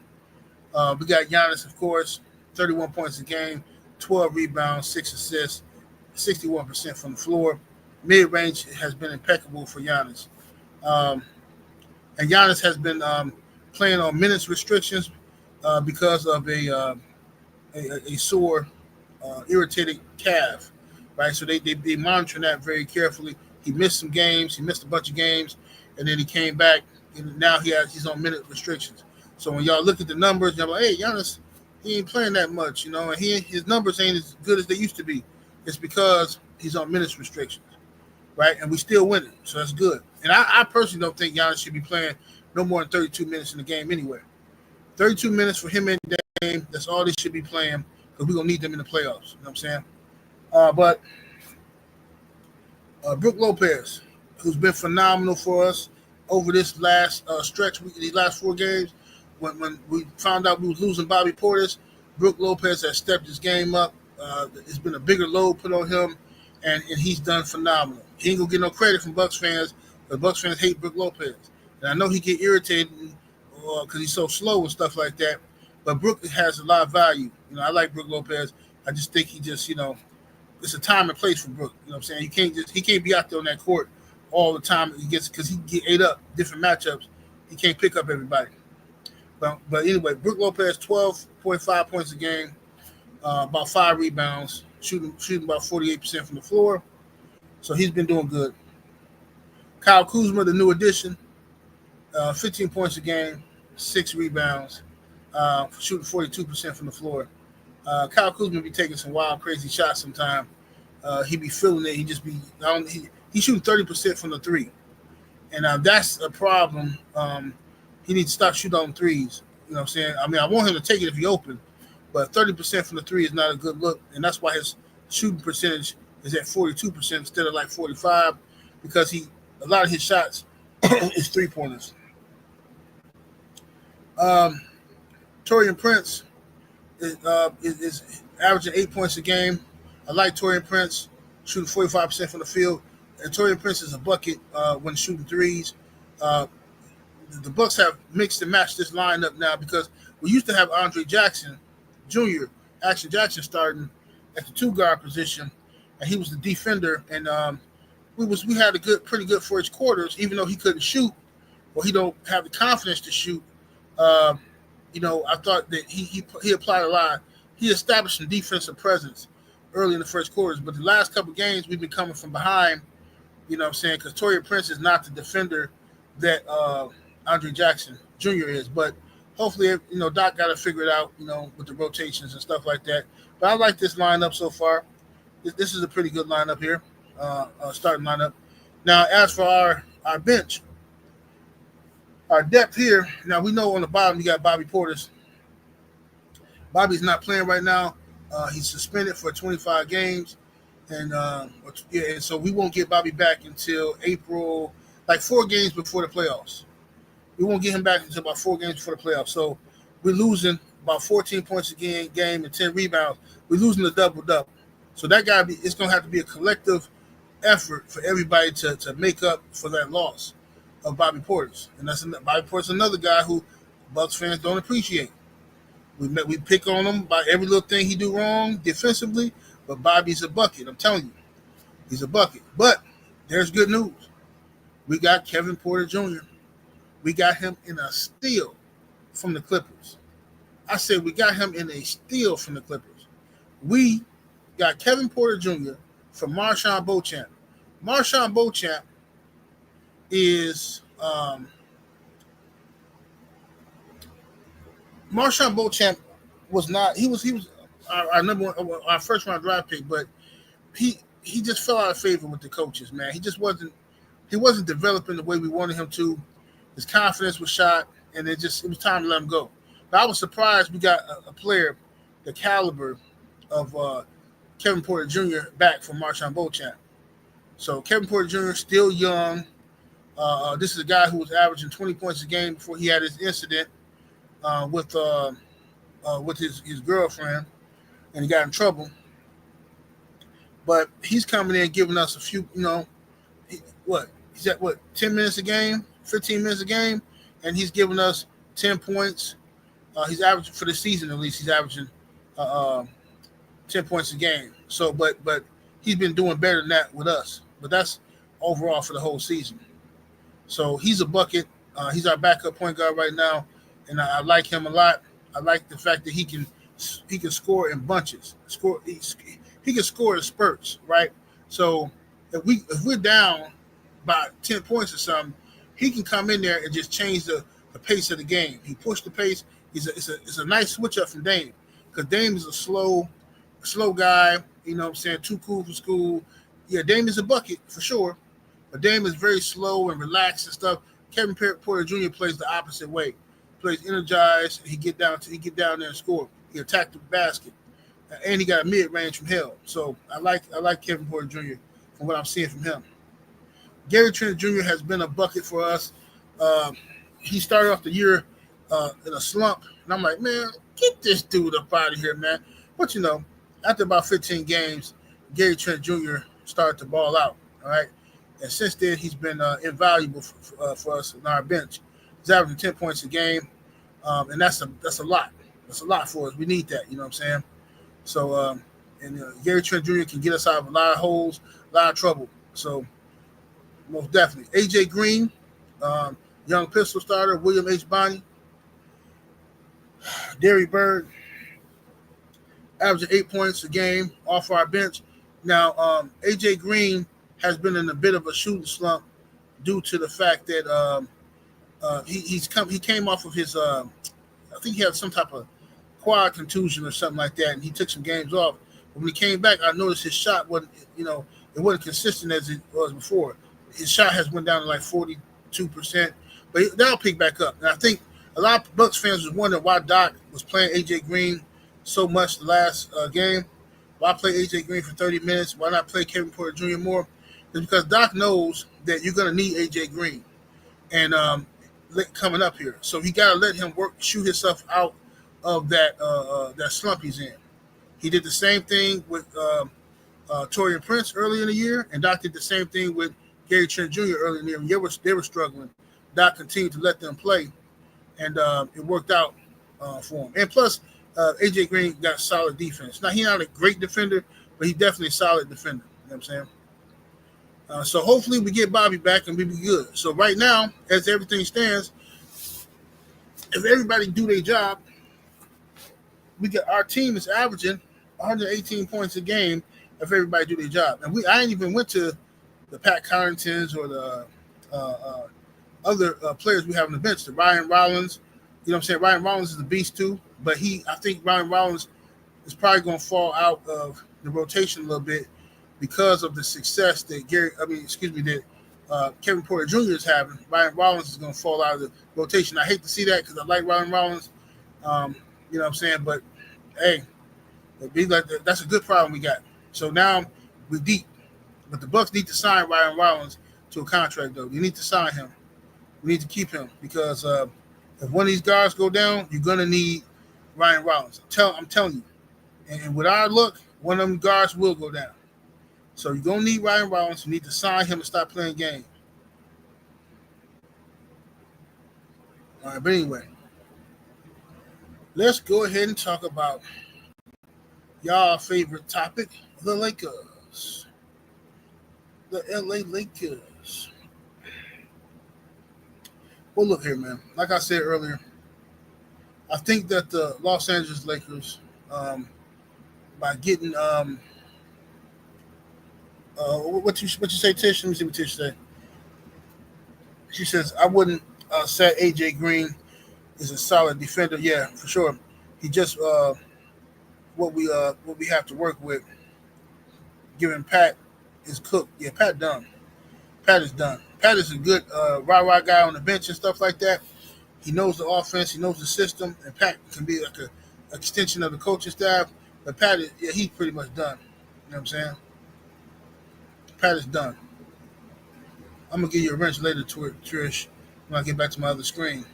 We got Giannis, of course, 31 points a game, 12 rebounds, 6 assists, 61% from the floor. Mid-range has been impeccable for Giannis. And Giannis has been playing on minutes restrictions because of a sore, irritated calf, right? So they monitor that very carefully. He missed some games. He missed a bunch of games, and then he came back, and now he's on minute restrictions. So when y'all look at the numbers, you're like, hey, Giannis, he ain't playing that much, and his numbers ain't as good as they used to be. It's because he's on minutes restrictions, right? And we still winning, so that's good. And I personally don't think Giannis should be playing no more than 32 minutes in the game anyway. 32 minutes for him in the game, that's all they should be playing because we're going to need them in the playoffs. You know what I'm saying? But Brook Lopez, who's been phenomenal for us over this last stretch, these last 4 games, when we found out we was losing Bobby Portis, Brook Lopez has stepped his game up. It's been a bigger load put on him, and he's done phenomenal. He ain't going to get no credit from Bucks fans because Bucks fans hate Brook Lopez. And I know he get irritated because he's so slow and stuff like that, but Brook has a lot of value. I like Brook Lopez. I just think he just, it's a time and place for Brook. You know what I'm saying? He can't be out there on that court all the time. Because he get ate up different matchups. He can't pick up everybody. But anyway, Brook Lopez, 12.5 points a game, about 5 rebounds, shooting about 48% from the floor. So he's been doing good. Kyle Kuzma, the new addition, 15 points a game, 6 rebounds, shooting 42% from the floor. Kyle Kuzma be taking some wild, crazy shots sometimes. He be feeling it. He just be he's shooting 30% from the 3, and that's a problem. He needs to stop shooting on threes. You know what I'm saying? I mean, I want him to take it if he open, but 30% from the 3 is not a good look, and that's why his shooting percentage is at 42% instead of like 45, because a lot of his shots is 3-pointers. Taurean Prince is averaging 8 points a game. I like Taurean Prince, shooting 45% from the field. And Taurean Prince is a bucket when shooting threes. The Bucks have mixed and matched this lineup now because we used to have Andre Jackson Jr., Action Jackson, starting at the 2-guard position, and he was the defender. And we had pretty good first quarters, even though he couldn't shoot or he don't have the confidence to shoot. I thought that he applied a lot. He established some defensive presence early in the first quarters, but the last couple of games we've been coming from behind. You know what I'm saying? Because Taurean Prince is not the defender that Andre Jackson Jr. is, but hopefully, Doc got to figure it out, with the rotations and stuff like that. But I like this lineup so far. This is a pretty good lineup here, starting lineup. Now, as for our bench, our depth here, now we know on the bottom you got Bobby Portis. Bobby's not playing right now. He's suspended for 25 games, And and so we won't get Bobby back until April, like 4 games before the playoffs. We won't get him back until about 4 games before the playoffs. So we're losing about 14 points a game and 10 rebounds. We're losing the double-double. So it's going to have to be a collective effort for everybody to make up for that loss of Bobby Portis. And Bobby Portis, another guy who Bucks fans don't appreciate. We pick on him by every little thing he do wrong defensively, but Bobby's a bucket. I'm telling you, he's a bucket. But there's good news. We got Kevin Porter Jr. We got him in a steal from the Clippers. I said we got him in a steal from the Clippers. We got Kevin Porter Jr. from Marshawn Beauchamp. Marshawn Beauchamp is Marshawn Beauchamp was not. He was our number one, our first round draft pick, but he just fell out of favor with the coaches. Man, he just wasn't developing the way we wanted him to. His confidence was shot, and it was time to let him go. But I was surprised we got a player the caliber of Kevin Porter Jr. back from Marshawn Beauchamp. So Kevin Porter Jr. still young. This is a guy who was averaging 20 points a game before he had his incident with his girlfriend, and he got in trouble. But he's coming in giving us a few, he's at 10 minutes a game, 15 minutes a game, and he's giving us 10 points. He's averaging for the season at least. He's averaging 10 points a game. So, but he's been doing better than that with us. But that's overall for the whole season. So he's a bucket. He's our backup point guard right now, and I like him a lot. I like the fact that he can score in bunches. He can score in spurts, right? So if we're down by 10 points or something, he can come in there and just change the pace of the game. He pushed the pace. It's a nice switch up from Dame, because Dame is a slow guy. You know what I'm saying? Too cool for school. Yeah, Dame is a bucket for sure, but Dame is very slow and relaxed and stuff. Kevin Porter Jr. plays the opposite way. Plays energized. He get down there and score. He attacked the basket, and he got a mid range from hell. So I like Kevin Porter Jr. from what I'm seeing from him. Gary Trent Jr. has been a bucket for us. He started off the year in a slump, and I'm like, man, get this dude up out of here, man. But after about 15 games, Gary Trent Jr. started to ball out. All right, and since then he's been invaluable for us on our bench. He's averaging 10 points a game, and that's a lot. That's a lot for us. We need that. You know what I'm saying? So, Gary Trent Jr. can get us out of a lot of holes, a lot of trouble. So, most definitely. AJ Green, young pistol starter. William H. Bonney, Derry Bird, averaging 8 points a game off our bench. Now, AJ Green has been in a bit of a shooting slump due to the fact that he came off of his I think he had some type of quad contusion or something like that, and he took some games off. But when he came back, I noticed his shot wasn't consistent as it was before. His shot has went down to like 42%, but that'll pick back up. And I think a lot of Bucks fans was wondering why Doc was playing AJ Green so much the last game. Why play AJ Green for 30 minutes? Why not play Kevin Porter Jr. more? It's because Doc knows that you're going to need AJ Green and coming up here. So he got to let him shoot himself out of that slump he's in. He did the same thing with Taurean Prince early in the year, and Doc did the same thing with Gary Trent Jr. early in the year. They were struggling. Doc continued to let them play, and it worked out for him. And plus, AJ Green got solid defense. Now, he's not a great defender, but he's definitely a solid defender. You know what I'm saying? So hopefully we get Bobby back and we be good. So right now, as everything stands, if everybody do their job, our team is averaging 118 points a game if everybody do their job. And I ain't even went to the Pat Connaughtons or the other players we have on the bench. The Ryan Rollins, you know what I'm saying? Ryan Rollins is a beast too, but I think Ryan Rollins is probably going to fall out of the rotation a little bit because of the success that Kevin Porter Jr. is having. Ryan Rollins is going to fall out of the rotation. I hate to see that because I like Ryan Rollins. You know what I'm saying? But hey, that's a good problem we got. So now We deep. But the Bucks need to sign Ryan Rollins to a contract, though. They need to sign him. We need to keep him because if one of these guys go down, you're gonna need Ryan Rollins. I'm telling you. And with our luck, one of them guards will go down. So you're gonna need Ryan Rollins. You need to sign him and stop playing games. All right, but anyway, let's go ahead and talk about y'all favorite topic, the Lakers. The LA Lakers. Well, look here, man. Like I said earlier, I think that the Los Angeles Lakers, by getting what you say, Tish? Let me see what Tish said. She says I wouldn't say AJ Green is a solid defender. Yeah, for sure. He just what we have to work with. Giving Pat is cooked. Yeah, Pat done. Pat is done. Pat is a good rah-rah guy on the bench and stuff like that. He knows the offense. He knows the system. And Pat can be like an extension of the coaching staff. But Pat is, yeah, he's pretty much done. You know what I'm saying? Pat is done. I'm going to give you a wrench later, Trish, when I get back to my other screen.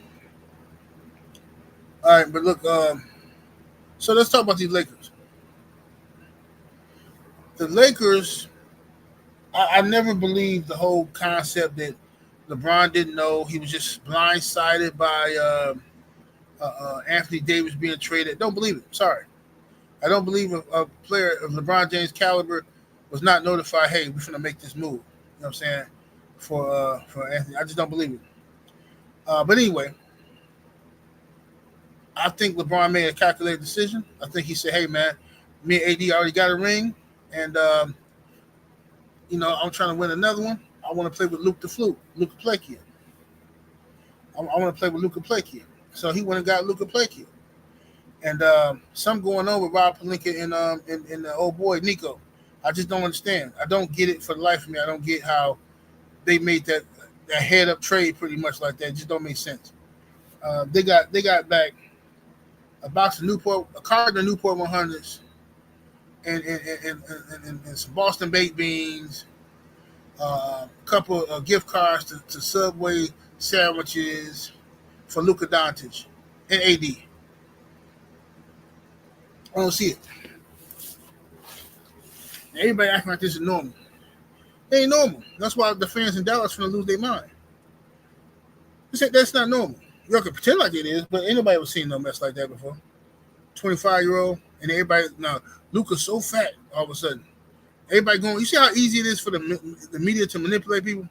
All right, but look, so let's talk about these Lakers. The Lakers, I never believed the whole concept that LeBron didn't know. He was just blindsided by Anthony Davis being traded. Don't believe it. Sorry. I don't believe a player of LeBron James' caliber was not notified, hey, we're going to make this move. You know what I'm saying? For Anthony. I just don't believe it. But anyway, I think LeBron made a calculated decision. I think he said, hey, man, me and AD already got a ring. And, I'm trying to win another one. I want to play with Luka Play-Kid. I want to play with Luka Play-Kid. So he went and got Luka Play-Kid. And some going on with Rob Pelinka and the old boy Nico. I just don't understand. I don't get it for the life of me. I don't get how they made that head-up trade pretty much like that. It just don't make sense. They got back a box of a carton of Newport 100s and some Boston baked beans, a couple of gift cards to Subway sandwiches for Luka Doncic and AD. I don't see it. Everybody acting like this is normal. It ain't normal. That's why the fans in Dallas are going to lose their mind. That's not normal. You can pretend like it is, but ain't nobody ever seen no mess like that before. 25-year-old, and everybody, now, Luka's so fat all of a sudden. Everybody going, you see how easy it is for the media to manipulate people?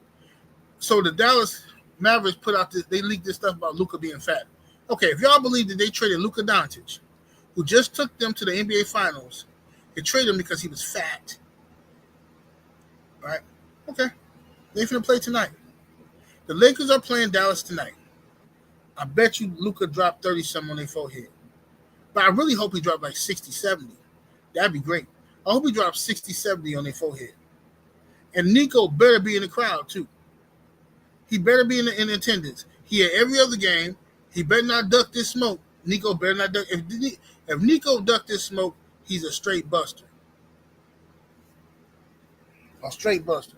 So the Dallas Mavericks put out this, they leaked this stuff about Luka being fat. Okay, if y'all believe that they traded Luka Doncic, who just took them to the NBA Finals, they traded him because he was fat. All right? Okay. They're going to play tonight. The Lakers are playing Dallas tonight. I bet you Luka dropped 30-something on their forehead. But I really hope he dropped like 60, 70. That'd be great. I hope he drops 60, 70 on their forehead. And Nico better be in the crowd, too. He better be in attendance. He had every other game. He better not duck this smoke. Nico better not duck. If Nico ducked this smoke, he's a straight buster. A straight buster.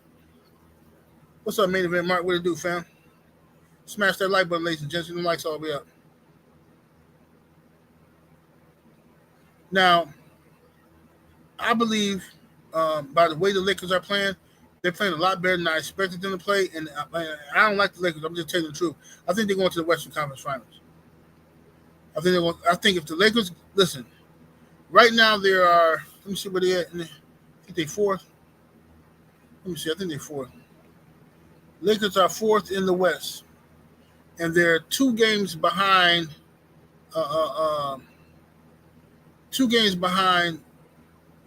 What's up, main event, Mark? What it do, fam? Smash that like button, ladies and gents. The lights all the way up. Now, I believe by the way the Lakers are playing, they're playing a lot better than I expected them to play. And I don't like the Lakers. I'm just telling you the truth. I think they're going to the Western Conference Finals. I think if the Lakers, listen, right now there are, let me see where they at. I think they're fourth. Let me see. I think they're fourth. Lakers are fourth in the West. And they're 2 games behind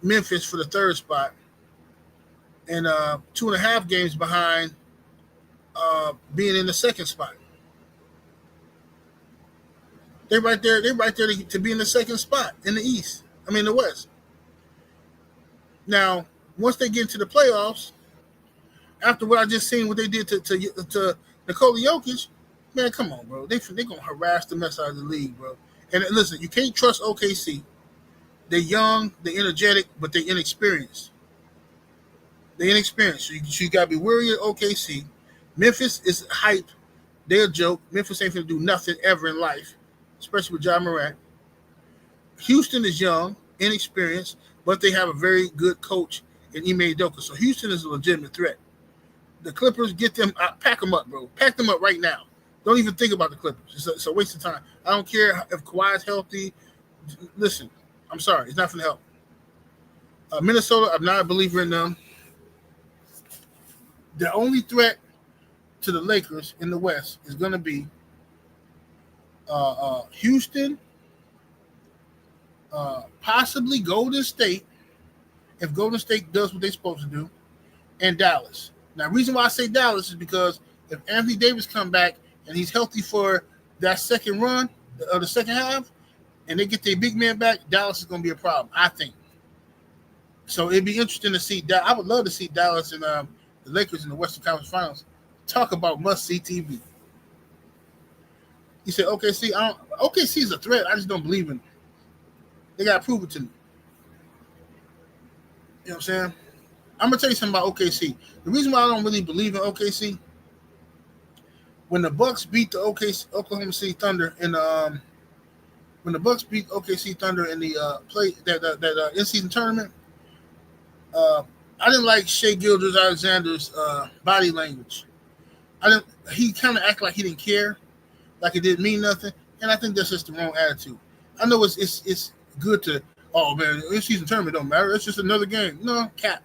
Memphis for the third spot, and 2.5 games behind being in the second spot. They're right there to be in the second spot in the East. I mean, the West. Now, once they get into the playoffs, after what I just seen, what they did to Nikola Jokic, man, come on, bro. They're gonna harass the mess out of the league, bro. And listen, you can't trust OKC. They're young, they're energetic, but they're inexperienced. They inexperienced. So you got to be wary of OKC. Memphis is hype. They're a joke. Memphis ain't going to do nothing ever in life, especially with John Morant. Houston is young, inexperienced, but they have a very good coach in Ime Udoka. So Houston is a legitimate threat. The Clippers, get them, pack them up, bro. Pack them up right now. Don't even think about the Clippers. It's a waste of time. I don't care if Kawhi's healthy. Listen, I'm sorry. It's not going to help. Minnesota, I'm not a believer in them. The only threat to the Lakers in the West is going to be Houston, possibly Golden State, if Golden State does what they're supposed to do, and Dallas. Now, the reason why I say Dallas is because if Anthony Davis come back and he's healthy for that second run of the second half, and they get their big man back, Dallas is going to be a problem, I think. So it'd be interesting to see. I would love to see Dallas and the Lakers in the Western Conference Finals. Talk about must-see TV. He said, OKC, OKC is a threat. I just don't believe in them. They got to prove it to me. You know what I'm saying? I'm going to tell you something about OKC. The reason why I don't really believe in OKC, when the Bucks beat the Oklahoma City Thunder in when the Bucks beat OKC Thunder in the that in-season tournament, I didn't like Shai Gilgeous-Alexander's body language. He kind of acted like he didn't care, like it didn't mean nothing, and I think that's just the wrong attitude. I know it's good to, oh man, in-season tournament don't matter. It's just another game. No, cap.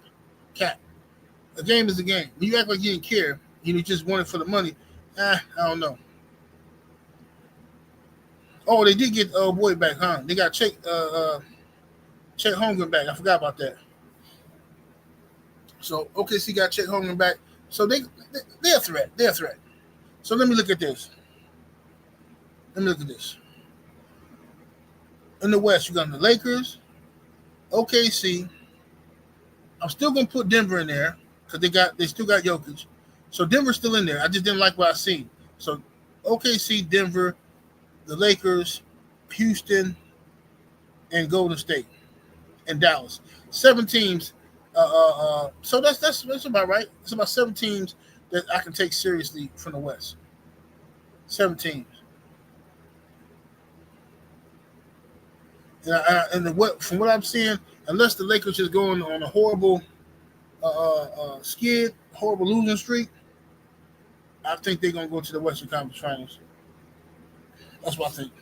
A game is a game. When you act like you didn't care, you just want it for the money. I don't know. Oh, they did get boy back, huh? They got Chet Holmgren back. I forgot about that. So OKC got Chet Holmgren back. So they're a threat. They're a threat. So let me look at this. In the West, you got the Lakers, OKC. I'm still gonna put Denver in there because they still got Jokic. So Denver's still in there. I just didn't like what I seen. So OKC, Denver, the Lakers, Houston, and Golden State, and Dallas. 7 teams. So that's about right. It's about 7 teams that I can take seriously from the West. 7 teams. And from what I'm seeing, unless the Lakers is going on a horrible skid, horrible losing streak, I think they're gonna go to the Western Conference Finals. That's what I think.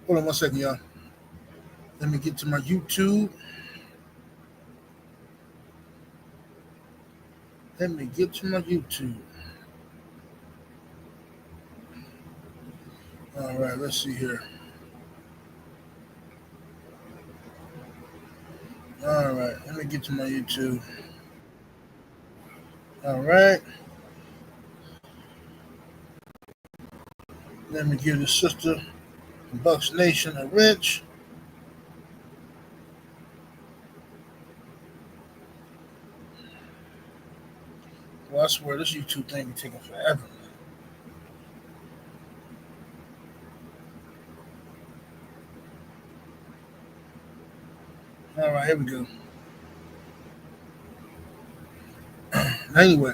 Hold on 1 second, y'all. Let me get to my YouTube. All right, let's see here. All right, let me get to my YouTube. All right. Let me give the sister Bucks Nation a wrench. Well, I swear this YouTube thing be taking forever. All right, here we go. Anyway,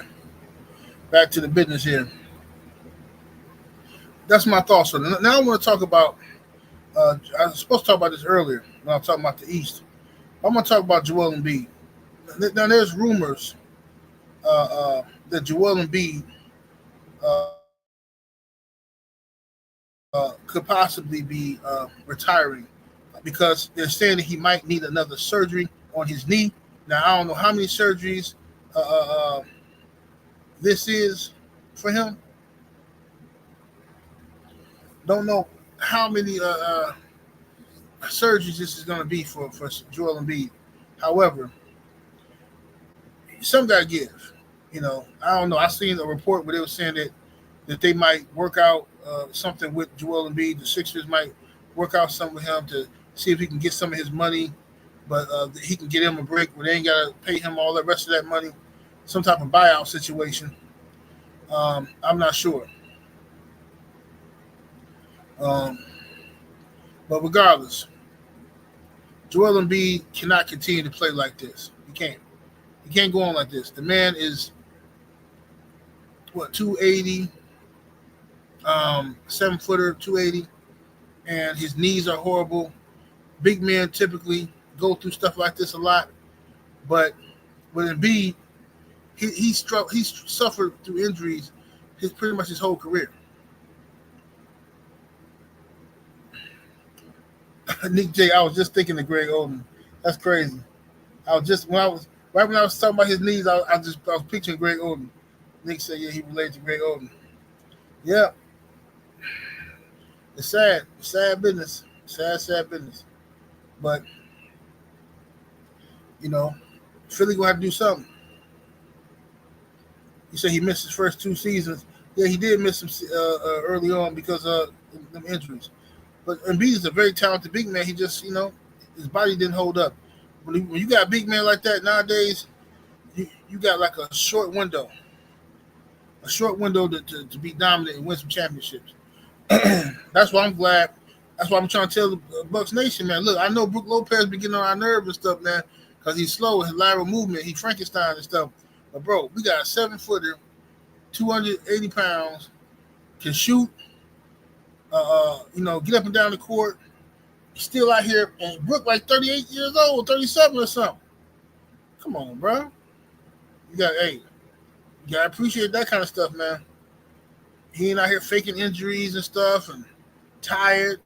back to the business here. That's my thoughts on it. Now I want to talk about, I was supposed to talk about this earlier when I was talking about the East. I'm going to talk about Joel Embiid. Now there's rumors that Joel Embiid could possibly be retiring because they're saying that he might need another surgery on his knee. Now, I don't know how many surgeries this is for him. Don't know how many surgeries this is going to be for Joel Embiid. However, some got to give. You know, I don't know. I seen a report where they were saying that they might work out something with Joel Embiid. The Sixers might work out something with him to see if he can get some of his money, but he can get him a break where they ain't got to pay him all the rest of that money. Some type of buyout situation. I'm not sure. But regardless, Joel Embiid cannot continue to play like this. He can't. He can't go on like this. The man is, 280, 7-footer, 280, and his knees are horrible. Big men typically go through stuff like this a lot, but with Embiid, he's suffered through injuries pretty much his whole career. Nick J, I was just thinking of Greg Oden. That's crazy. I was just when I was talking about his knees, I was picturing Greg Oden. Nick said, yeah, he related to Greg Oden. Yeah, it's sad. Sad business. Sad business. But Philly gonna have to do something. You say he missed his first 2 seasons. Yeah, he did miss some early on because of them injuries. But Embiid is a very talented big man. He just, his body didn't hold up. When you got a big man like that nowadays, you got like a short window to be dominant and win some championships. That's why I'm glad. That's why I'm trying to tell the Bucks Nation, man. Look, I know Brook Lopez be getting on our nerves and stuff, man, because he's slow, his lateral movement, he Frankenstein and stuff. But bro, we got a 7-footer, 280 pounds, can shoot, get up and down the court. Still out here, and Brook like 38 years old, 37 or something. Come on, bro. You gotta appreciate that kind of stuff, man. He ain't out here faking injuries and stuff and tired.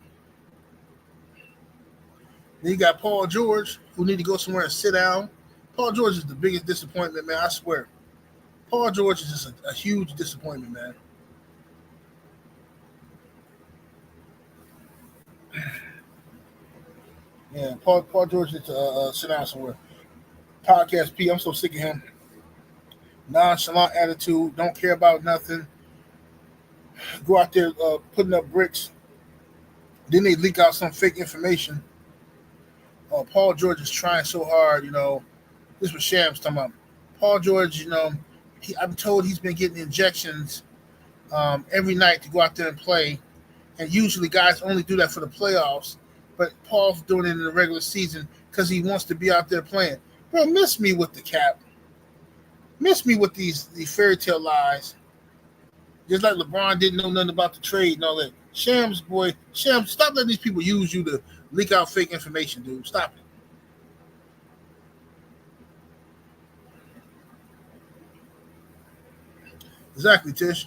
Then you got Paul George, who need to go somewhere and sit down. Paul George is the biggest disappointment, man. I swear. Paul George is just a huge disappointment, man. Yeah, Paul George needs to sit down somewhere. Podcast P, I'm so sick of him. Nonchalant attitude, don't care about nothing. Go out there putting up bricks. Then they leak out some fake information. Paul George is trying so hard, This was Shams talking about. Paul George, I'm told he's been getting injections every night to go out there and play. And usually guys only do that for the playoffs. But Paul's doing it in the regular season because he wants to be out there playing. Bro, miss me with the cap. Miss me with these fairy tale lies. Just like LeBron didn't know nothing about the trade and all that. Shams, stop letting these people use you to leak out fake information, dude. Stop it. Exactly, Tish.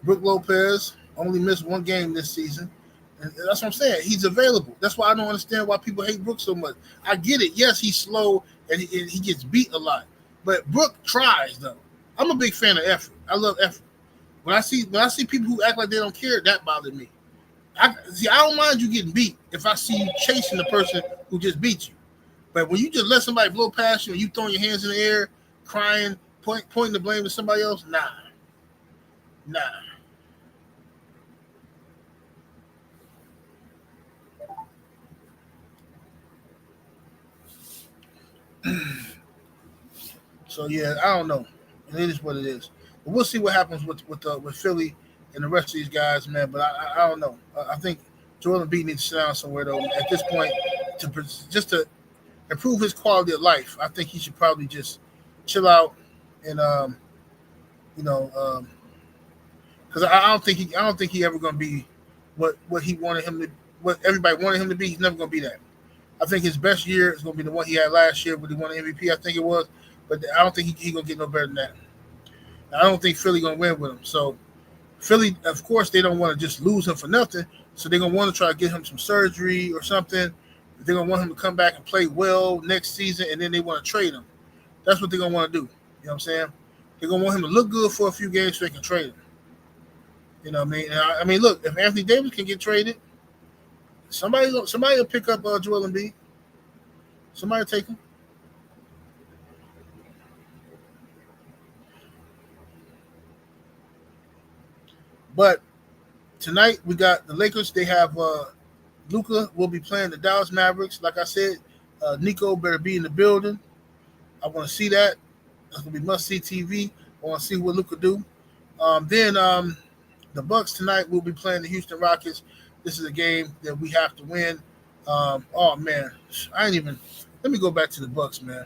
Brook Lopez only missed 1 game this season. And that's what I'm saying. He's available. That's why I don't understand why people hate Brook so much. I get it. Yes, he's slow and he gets beat a lot. But Brook tries, though. I'm a big fan of effort. I love effort. When I see people who act like they don't care, that bothers me. I don't mind you getting beat if I see you chasing the person who just beat you. But when you just let somebody blow past you and you throwing your hands in the air, crying, pointing the blame to somebody else, nah. So yeah, I don't know. It is what it is. But we'll see what happens with Philly and the rest of these guys, man. But I don't know. I think Joel Embiid needs to sit down somewhere though. At this point, to improve his quality of life, I think he should probably just chill out and because I don't think he ever gonna be what he wanted him to, what everybody wanted him to be. He's never gonna be that. I think his best year is gonna be the one he had last year when he won the MVP. I think it was, but I don't think he gonna get no better than that. I don't think Philly gonna win with him. So Philly, of course, they don't want to just lose him for nothing. So they're gonna want to try to get him some surgery or something. They're gonna want him to come back and play well next season, and then they want to trade him. That's what they're gonna want to do. You know what I'm saying? They're gonna want him to look good for a few games so they can trade him. You know what I mean? I mean, look, if Anthony Davis can get traded, somebody will pick up Joel Embiid. Somebody will take him. But tonight we got the Lakers. They have Luka will be playing the Dallas Mavericks. Like I said, Nico better be in the building. I want to see that. That's gonna be must-see TV. I want to see what Luka do. Then the the Bucks tonight will be playing the Houston Rockets. This is a game that we have to win. Oh man, Let me go back to the Bucks, man.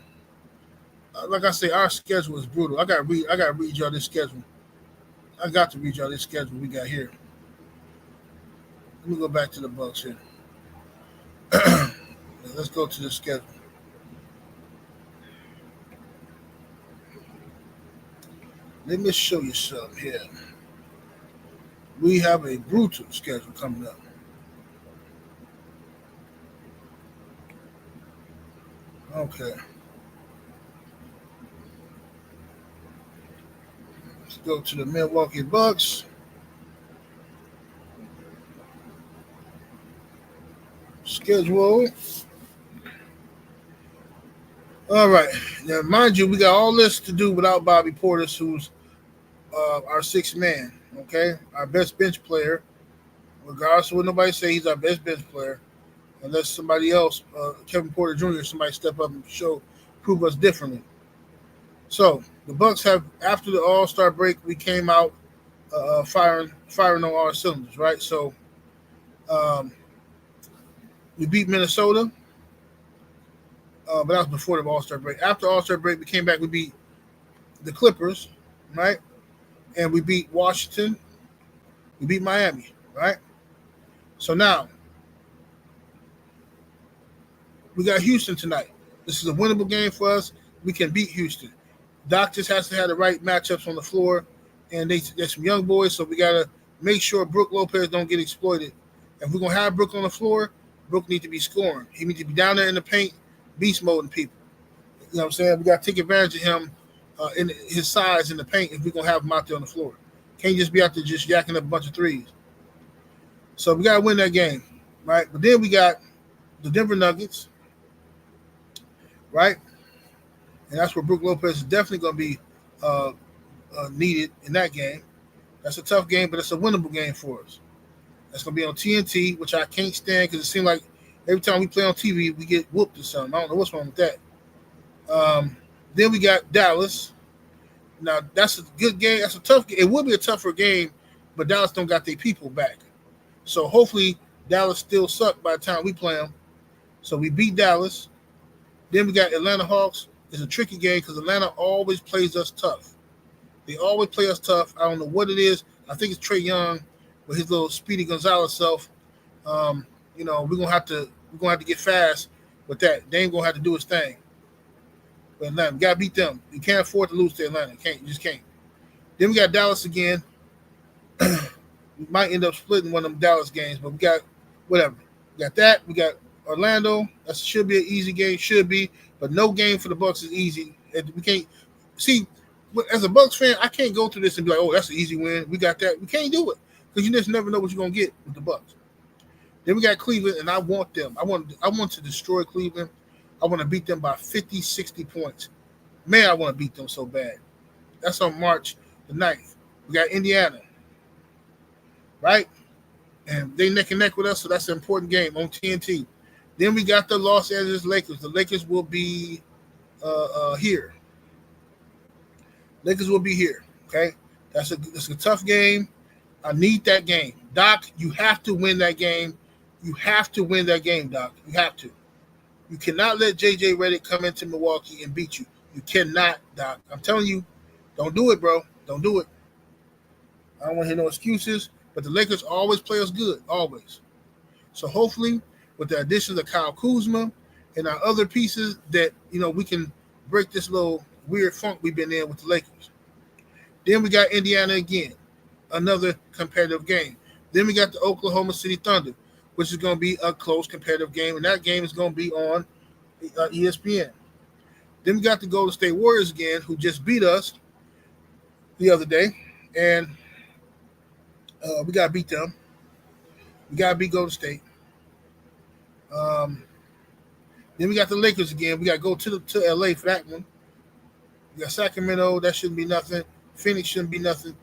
Like I say, our schedule is brutal. I got to read y'all this schedule. I got to read y'all this schedule we got here. Let me go back to the Bucks here. Let's go to the schedule. Let me show you something here. We have a brutal schedule coming up. Okay. Let's go to the Milwaukee Bucks. Schedule. All right. Now, mind you, we got all this to do without Bobby Portis, who's our sixth man. Okay, our best bench player. Regardless of what nobody say, he's our best bench player. Unless somebody else, Kevin Porter Jr., somebody step up and prove us differently. So the Bucks have, after the All-Star break, we came out firing on all cylinders, right? So we beat Minnesota, but that was before the All-Star break. After the All-Star break, we came back. We beat the Clippers, right? And we beat Washington. We beat Miami, right? So now we got Houston tonight. This is a winnable game for us. We can beat Houston. Doc just has to have the right matchups on the floor, and there's some young boys, so we got to make sure Brook Lopez don't get exploited. If we're going to have Brook on the floor, Brook needs to be scoring. He needs to be down there in the paint, beast moding people. You know what I'm saying? We got to take advantage of him in his size in the paint if we're going to have him out there on the floor. Can't just be out there just yakking up a bunch of threes. So we got to win that game, right? But then we got the Denver Nuggets, right? And that's where Brook Lopez is definitely going to be needed in that game. That's a tough game, but it's a winnable game for us. That's going to be on TNT, which I can't stand because it seems like every time we play on TV, we get whooped or something. I don't know what's wrong with that. Then we got Dallas. Now, that's a good game. That's a tough game. It would be a tougher game, but Dallas don't got their people back. So hopefully Dallas still suck by the time we play them. So we beat Dallas. Then we got Atlanta Hawks. It's a tricky game because Atlanta always plays us tough. They always play us tough. I don't know what it is. I think it's Trae Young with his little Speedy Gonzalez self. We're gonna have to get fast with that. They ain't gonna have to do his thing. But Atlanta, we gotta beat them. You can't afford to lose to Atlanta. You just can't. Then we got Dallas again. We might end up splitting one of them Dallas games, but we got whatever. We got that. We got Orlando. That should be an easy game. Should be, but no game for the Bucks is easy. We can't see. As a Bucks fan, I can't go through this and be like, "Oh, that's an easy win. We got that." We can't do it because you just never know what you're gonna get with the Bucks. Then we got Cleveland, and I want them. I want to destroy Cleveland. I want to beat them by 50, 60 points. Man, I want to beat them so bad. That's on March the 9th. We got Indiana, right? And they neck and neck with us, so that's an important game on TNT. Then we got the Los Angeles Lakers. The Lakers will be here. Lakers will be here, okay? That's a tough game. I need that game. Doc, you have to win that game. You have to win that game, Doc. You have to. You cannot let J.J. Redick come into Milwaukee and beat you. You cannot, Doc. I'm telling you, don't do it, bro. Don't do it. I don't want to hear no excuses, but the Lakers always play us good, always. So hopefully, with the addition of Kyle Kuzma and our other pieces, that we can break this little weird funk we've been in with the Lakers. Then we got Indiana again, another competitive game. Then we got the Oklahoma City Thunder, which is going to be a close competitive game, and that game is going to be on ESPN. Then we got the Golden State Warriors again, who just beat us the other day, and we got to beat them. We got to beat Golden State. Then we got the Lakers again. We got to go to LA for that one. We got Sacramento. That shouldn't be nothing. Phoenix shouldn't be nothing.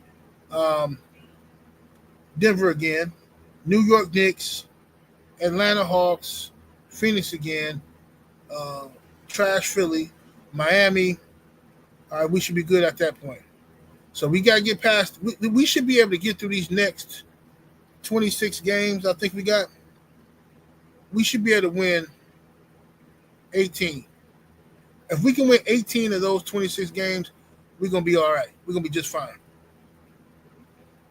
Denver again. New York Knicks. Atlanta Hawks. Phoenix again. Trash Philly. Miami. All right, we should be good at that point. So we got to get past. We should be able to get through these next 26 games. I think we should be able to win 18. If we can win 18 of those 26 games, we're gonna be all right. We're gonna be just fine.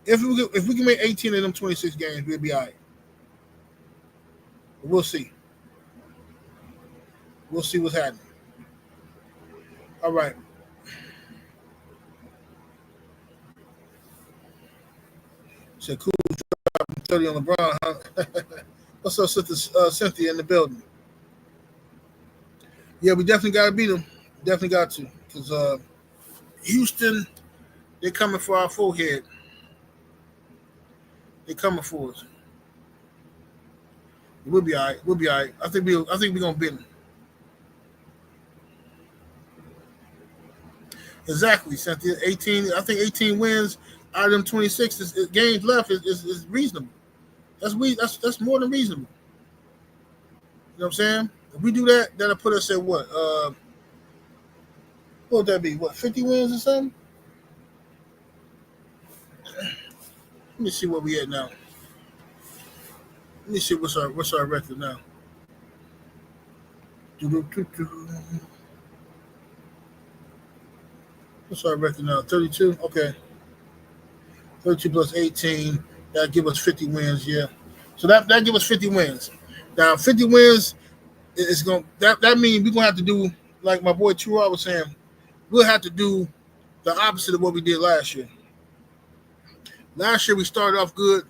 If we can win 18 of them 26 games, we'll be all right. But we'll see. We'll see what's happening. All right. Said cool. 30 on LeBron, huh? What's up, Sister Cynthia in the building? Yeah, we definitely got to beat them. Definitely got to. Because Houston, they're coming for our forehead. They're coming for us. We'll be all right. We'll be all right. I think we're going to beat them. Exactly, Cynthia. 18. I think 18 wins out of them 26 games left is reasonable. That's more than reasonable. You know what I'm saying? If we do that, that'll put us at what? What would that be? What, 50 wins or something? Let me see where we at now. Let me see what's our record now. What's our record now? 32? Okay. 32 plus 18. That'll give us 50 wins, yeah. So that give us 50 wins. Now 50 wins is going that means we're gonna have to do, like my boy True was saying, we'll have to do the opposite of what we did last year. Last year we started off good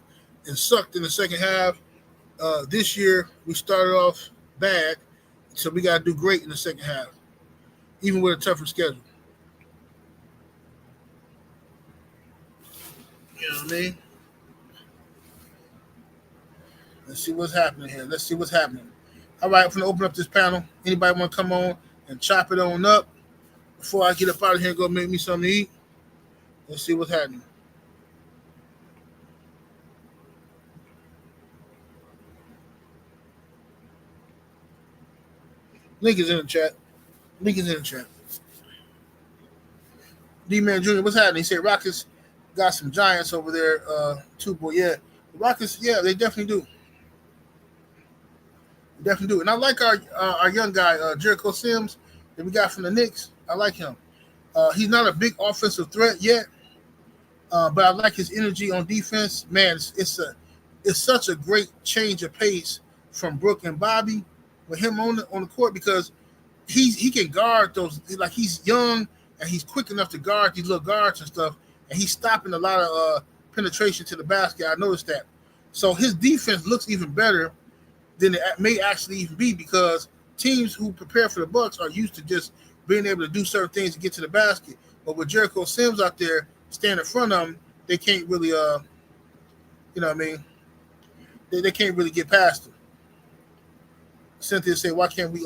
and sucked in the second half. This year we started off bad, so we gotta do great in the second half, even with a tougher schedule. You know what I mean? Let's see what's happening here. Let's see what's happening. All right, I'm going to open up this panel. Anybody want to come on and chop it on up before I get up out of here and go make me something to eat? Let's see what's happening. Link is in the chat. D-Man Jr., what's happening? He said Rockets got some giants over there, too, boy. Yeah, the Rockets, yeah, they definitely do. Definitely do. And I like our young guy, Jericho Sims, that we got from the Knicks. I like him. He's not a big offensive threat yet, but I like his energy on defense. Man, it's such a great change of pace from Brook and Bobby with him on the court, because he can guard those. Like, he's young and he's quick enough to guard these little guards and stuff, and he's stopping a lot of penetration to the basket. I noticed that. So his defense looks even better than it may actually even be, because teams who prepare for the Bucks are used to just being able to do certain things to get to the basket. But with Jericho Sims out there standing in front of them, they can't really, you know what I mean? They can't really get past him. Cynthia said, "Why can't we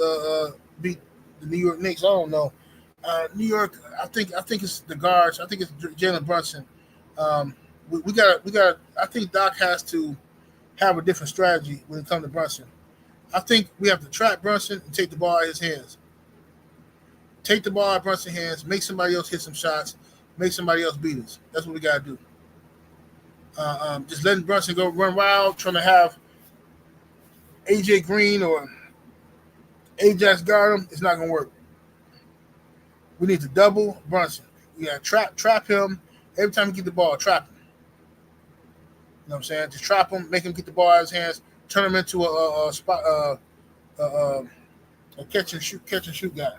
beat the New York Knicks?" I don't know. New York, I think it's the guards. I think it's Jalen Brunson. We got. I think Doc has to have a different strategy when it comes to Brunson. I think we have to trap Brunson and take the ball out of his hands. Take the ball out of Brunson's hands, make somebody else hit some shots, make somebody else beat us. That's what we got to do. Just letting Brunson go run wild, trying to have AJ Green or Ajax guard him, it's not going to work. We need to double Brunson. We got to trap him. Every time he get the ball, trap him. You know what I'm saying? Just trap him, make him get the ball out of his hands, turn him into a catch and shoot guy.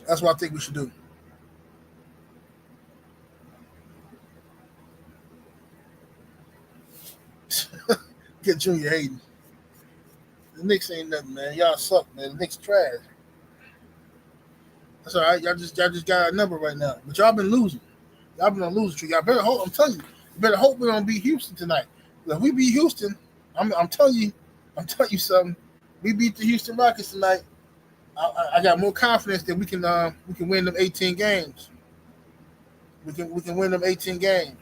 That's what I think we should do. Get Junior Hayden. The Knicks ain't nothing, man. Y'all suck, man. The Knicks trash. That's all right. Y'all just got a number right now. But y'all been losing. Y'all been on losing streak. Y'all better hope. I'm telling you. You better hope we don't beat Houston tonight. If we beat Houston, I'm telling you something. We beat the Houston Rockets tonight. I got more confidence that we can win them 18 games. We can win them 18 games.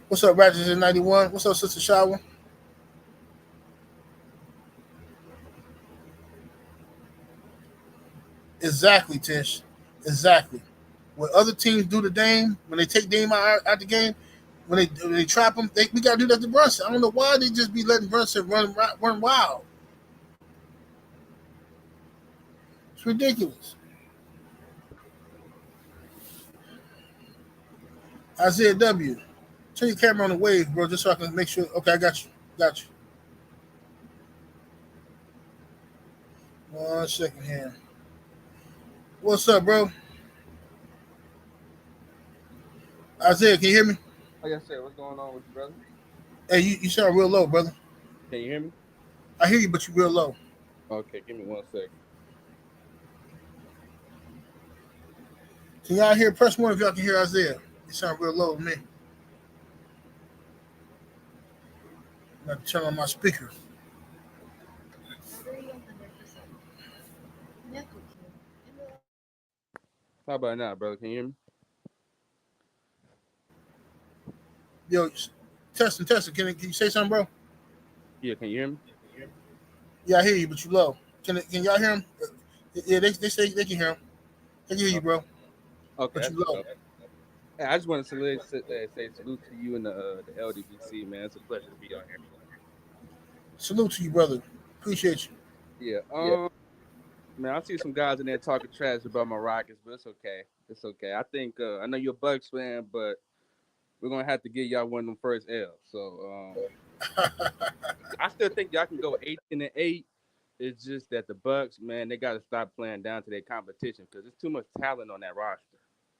What's up, Ratchet in 91? What's up, Sister Shower? 'Cause Exactly, Tish. Exactly. What other teams do to Dame when they take Dame out the game, when they trap him, we gotta do that to Brunson. I don't know why they just be letting Brunson run wild. It's ridiculous. Isaiah W. Turn your camera on the wave, bro, just so I can make sure. Okay, I got you. Got you. 1 second here. What's up, bro? Isaiah, can you hear me? Like I said, what's going on with you, brother? Hey, you sound real low, brother. Can you hear me? I hear you, but you're real low. Okay, give me 1 second. Can y'all hear? Press one if y'all can hear Isaiah. You sound real low to me. I'm gonna turn on my speaker. How about now, brother? Can you hear me? Yo, testing. Can you say something, bro? Yeah, can you hear me? Yeah, I hear you, but you low. Can y'all hear him? Yeah, they say they can hear him. They can hear you, bro. Okay, But you low. Hey, I just want to say salute to you and the LDBC, man. It's a pleasure to be on here. Salute to you, brother. Appreciate you. Yeah. Man, I see some guys in there talking trash about my Rockets, but it's okay. It's okay. I think I know you're a Bucks fan, but we're gonna have to get y'all one of them first L. So I still think y'all can go 18-8. It's just that the Bucks, man, they got to stop playing down to their competition because there's too much talent on that roster.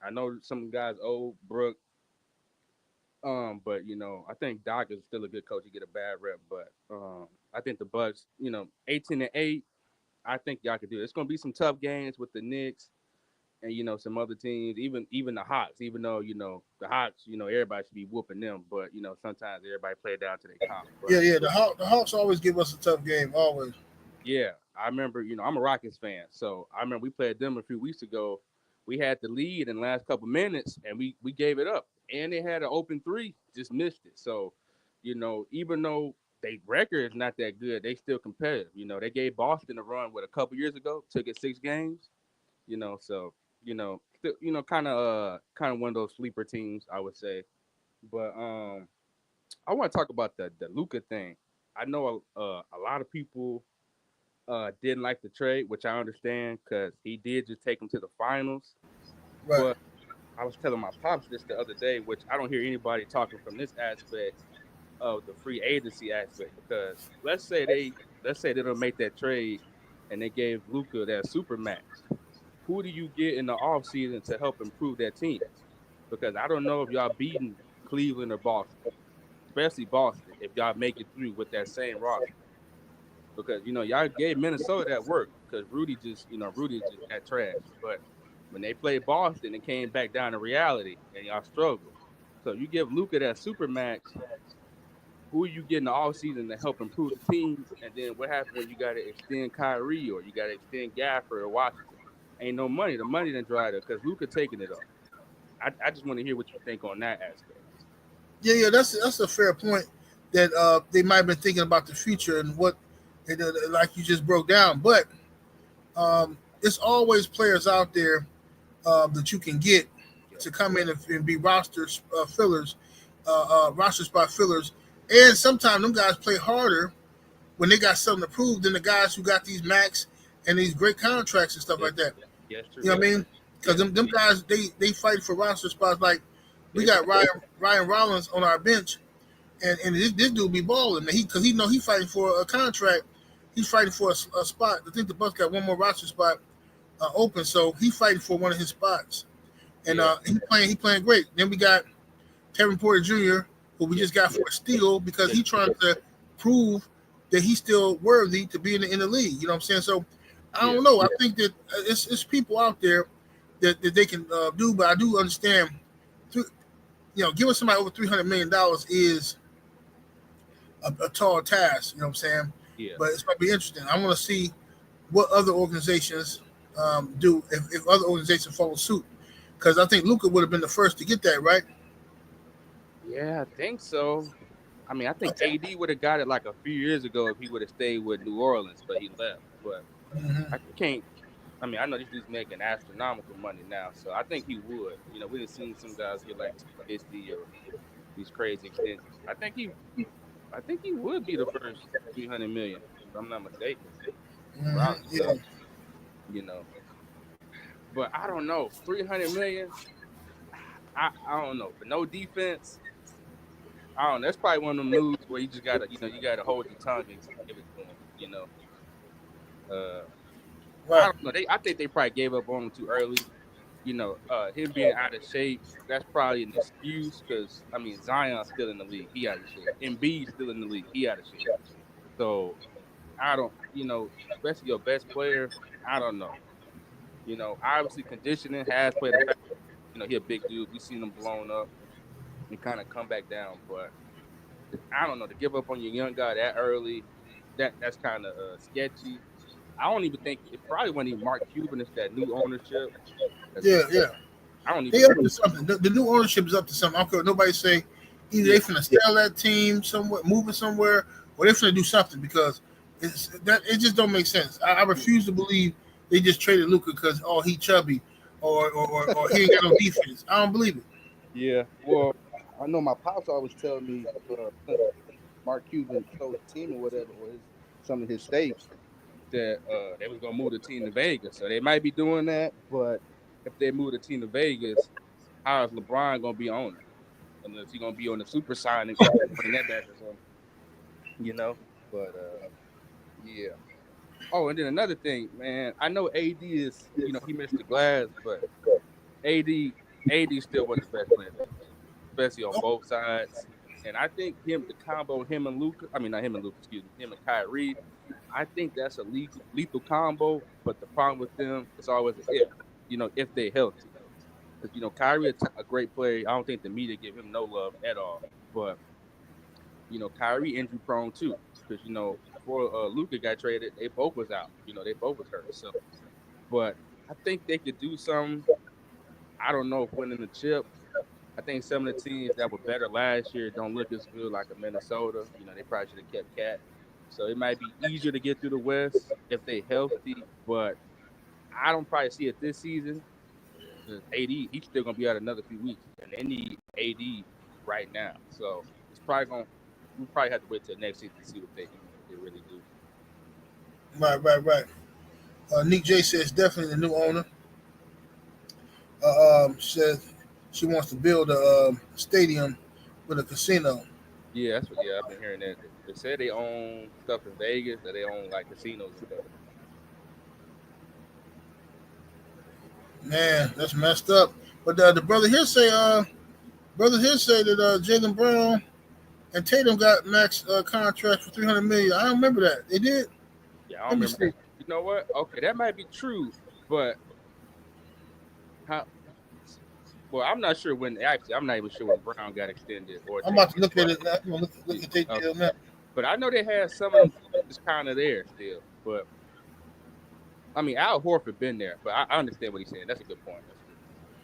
I know some guys old, Brook, but I think Doc is still a good coach. He get a bad rep, but I think the Bucks, 18-8. I think y'all could do it. It's gonna be some tough games with the Knicks and some other teams, even the Hawks. Even though the Hawks, everybody should be whooping them, but sometimes everybody play down to their comp. But, Yeah. The Hawks always give us a tough game, always. yeah, I remember. I'm a Rockets fan, so I remember we played them a few weeks ago. We had the lead in the last couple minutes, and we gave it up. And they had an open three, just missed it. So, even though their record is not that good, they still competitive. They gave Boston a run with a couple years ago, took it 6 games. So still, kind of one of those sleeper teams, I would say. But I want to talk about the Luka thing. I know a lot of people didn't like the trade, which I understand because he did just take him to the finals. Right. But I was telling my pops this the other day, which I don't hear anybody talking from this aspect of the free agency aspect. Because let's say they don't make that trade and they gave Luka that super max. Who do you get in the offseason to help improve that team? Because I don't know if y'all beating Cleveland or Boston, especially Boston, if y'all make it through with that same roster. Because y'all gave Minnesota that work because Rudy just that trash. But when they played Boston, it came back down to reality and y'all struggled. So you give Luka that super max. Who are you getting the all season to help improve the team? And then what happens when you got to extend Kyrie or you got to extend Gafford or Washington? Ain't no money. The money done dried up because Luka taking it up. I just want to hear what you think on that aspect. Yeah. That's a fair point. That they might have been thinking about the future and what, like you just broke down. But it's always players out there that you can get to come in and be fillers, roster spot fillers. And sometimes them guys play harder when they got something to prove than the guys who got these max and these great contracts and stuff Yes, like that. yes, true. You know what I mean? Because them guys, they fight for roster spots. Like we got Ryan Rollins on our bench, and this dude be balling. Because he know he fighting for a contract. He's fighting for a spot. I think the Bucks got one more roster spot open, so he fighting for one of his spots. And he playing great. Then we got Kevin Porter Jr., who we just got for a steal because he trying to prove that he's still worthy to be in the league. You know what I'm saying? So I don't know. I think that it's people out there that they can do, but I do understand. Giving somebody over $300 million is a tall task. You know what I'm saying? Yeah. But it's going to be interesting. I want to see what other organizations do if other organizations follow suit, because I think Luka would have been the first to get that, right? Yeah, I think so. I mean, I think AD would have got it like a few years ago if he would have stayed with New Orleans, but he left. But Mm-hmm. I can't. I mean, I know this dude's making astronomical money now, so I think he would. You know, we done seen some guys get like 250 or these crazy extensions. I think he would be the first 300 million, if I'm not mistaken. Probably Yeah. so, you know. But I don't know, 300 million. I don't know. For no defense, I don't know. That's probably one of them moves where you just gotta, you gotta hold your tongue and give it to him. Uh, I Right. don't know. I think they probably gave up on him too early. Him being out of shape, that's probably an excuse because I mean Zion's still in the league, he out of shape. Embiid's still in the league, he out of shape. So I don't, especially your best player, I don't know. Obviously conditioning has played a factor. He a big dude. We seen him blown up and kind of come back down, but I don't know to give up on your young guy that early. That's kind of sketchy. I don't even think it probably wasn't even Mark Cuban. It's that new ownership. Yeah, yeah. I don't They even. up to something. The new ownership is up to something. I don't care what nobody say. Either Yeah. they finna sell that team somewhere, move it somewhere, or they finna do something because it just don't make sense. I refuse to believe they just traded Luka because he chubby or he ain't got no defense. I don't believe it. Yeah. Well, I know my pops always tell me since Mark Cuban sold the team or whatever, or some of his stakes, that they was gonna move the team to Vegas. So they might be doing that, but if they move the team to Vegas, how is LeBron gonna be owner? Unless he gonna be on the super signing, bring that back or something, you know. But yeah. Oh, and then another thing, man. I know AD is, he missed the glass, but AD AD still one of the best players, especially on both sides. And I think the combo, him and Luka, I mean not him and Luka, excuse me, him and Kyrie, I think that's a lethal combo. But the problem with them, it's always an if they healthy. Because Kyrie a great player. I don't think the media give him no love at all. But Kyrie injury prone too. Because before Luka got traded, they both was out. They both was hurt. So, but I think they could do something. I don't know if winning the chip. I think some of the teams that were better last year don't look as good, like a Minnesota. They probably should have kept Cat. So it might be easier to get through the West if they healthy. But I don't probably see it this season. AD, he's still gonna be out another few weeks, and they need AD right now. So it's probably gonna. We probably have to wait till next season to see what they really do. Right. Nick J says definitely the new owner. Says she wants to build a stadium with a casino. Yeah, that's what. Yeah, I've been hearing that. They said they own stuff in Vegas, that they own like casinos and stuff. Man, that's messed up. But the brother here say that Jalen Brown and Tatum got max contract for 300 million. I don't remember that. They did. Yeah, I don't Let me remember that. see. You know what? Okay, that might be true, but how? Well, I'm not sure when. Actually, I'm not even sure when Brown got extended or I'm Tatum. about to look at But it. I'm gonna look yeah, at their okay. deal now. But I know they had some of them just kind of there still. But I mean, Al Horford been there, but I understand what he's saying. That's a good point. That's a good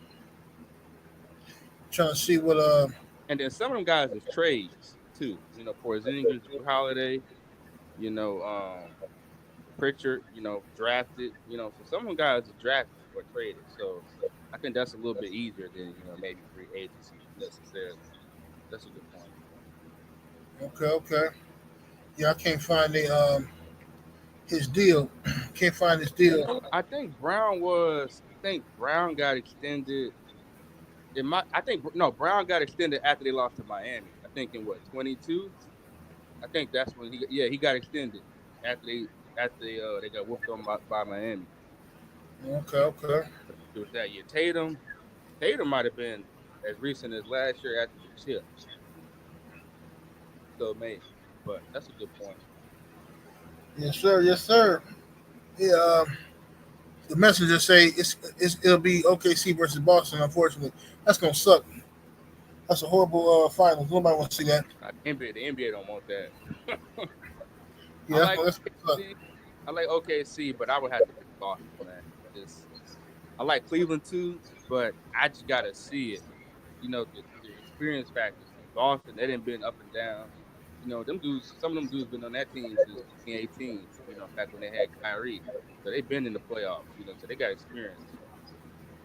point. Trying to see what And then some of them guys is trades too. Porzingis, Drew Holiday, you know, Pritchard, drafted. So some of them guys are drafted or traded. So I think that's a little bit easier than maybe free agency necessarily. That's a good point. okay. Yeah, I can't find his deal. Can't find his deal. I think Brown got extended. I think no, Brown got extended after they lost to Miami. I think in what 22. I think that's when he got extended after they got whooped on by Miami. Okay. It was that year. Tatum might have been as recent as last year after the chip. So maybe, but that's a good point. Yes, sir. Yeah. The messenger say it'll be OKC versus Boston. Unfortunately, that's gonna suck. That's a horrible finals. Nobody wants to see that. The NBA don't want that. I Yeah, like that's gonna suck. OKC. I like OKC, but I would have to pick Boston, man. Just I like Cleveland too, but I just gotta see it. The experience factors. Boston, they didn't been up and down. them dudes. Some of them dudes been on that team since 2018. Back when they had Kyrie, so they've been in the playoffs. So they got experience,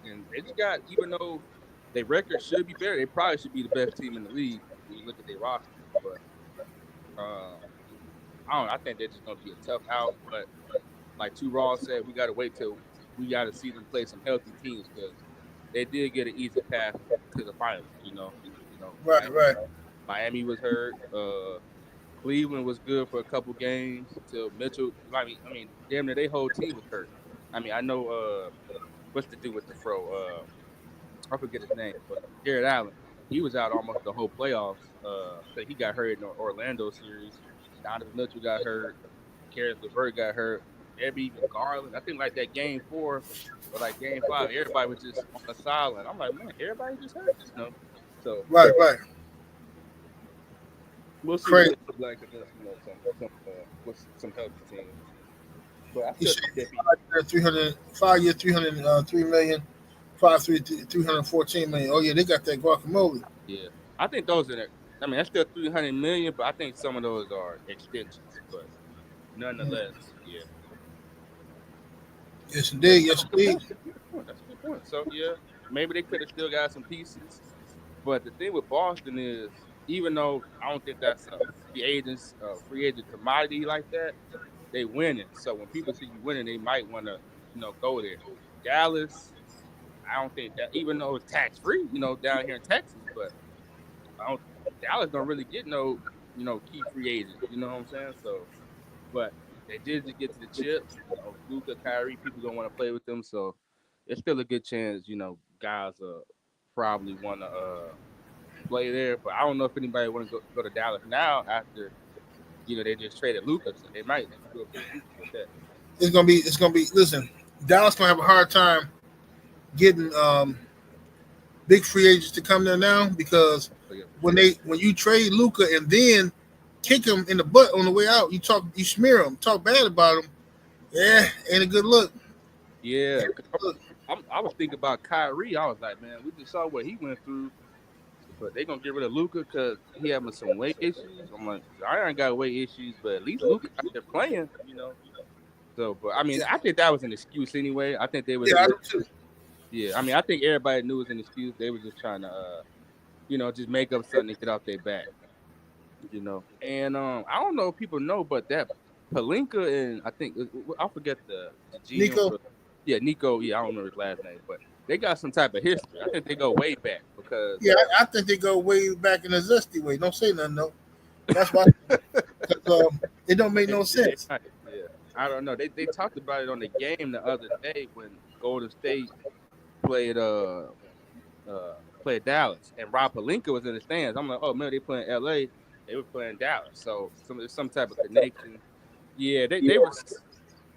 and they just got. Even though their record should be better, they probably should be the best team in the league when you look at their roster. But I don't. I think they're just gonna be a tough out. But like Two Raw said, we gotta wait till we gotta see them play some healthy teams because they did get an easy path to the finals. Right. Miami was hurt. Cleveland was good for a couple games until Mitchell. I mean, damn near their whole team was hurt. I know what's the dude with the fro? I forget his name, but Jared Allen. He was out almost the whole playoffs. So he got hurt in the Orlando series. Donovan Mitchell got hurt. Karis LeVert got hurt. Every Garland. I think like that game 4 or like game 5, everybody was just on the sideline. I'm like, man, everybody just hurt. So right. We'll see what it looks like against some healthy teams. But I still think 5 year, 303 million, 314 million. Oh yeah, they got that guacamole. Yeah, I think those are. That's still 300 million, but I think some of those are extensions. But nonetheless, yeah. Yes, indeed. That's a good point. So yeah, maybe they could have still got some pieces. But the thing with Boston is, even though I don't think that's a free agent commodity like that, they winning. So when people see you winning, they might want to, go there. Dallas, I don't think that, even though it's tax free, down here in Texas, but Dallas don't really get no, key free agents. You know what I'm saying? So, but they did just get to the chips. Luka, Kyrie, people don't want to play with them, so it's still a good chance. Guys probably want to play there, but I don't know if anybody want to go to Dallas now after they just traded Luka, so they might go with that. It's gonna be. Listen, Dallas gonna have a hard time getting big free agents to come there now because when you trade Luka and then kick him in the butt on the way out, you smear him, talk bad about him. Yeah, ain't a good look. Yeah, I was thinking about Kyrie. I was like, man, we just saw what he went through. But they gonna get rid of Luka because he having some weight issues. I'm like, I ain't got weight issues, but at least Luka out there playing, So, but I think that was an excuse anyway. I think they were. Yeah, I do too. Yeah, I think everybody knew it was an excuse. They were just trying to, just make up something to get off their back. And I don't know if people know, but that Pelinka and I forget the GM. Nico. Yeah, Nico. Yeah, I don't remember his last name, but they got some type of history. I think they go way back because. Yeah, I think they go way back in a zesty way. Don't say nothing though. That's why. It don't make no sense. Yeah, I don't know. They talked about it on the game the other day when Golden State played Dallas and Rob Pelinka was in the stands. I'm like, oh man, they playing LA. They were playing Dallas, so some type of connection. Yeah, they were.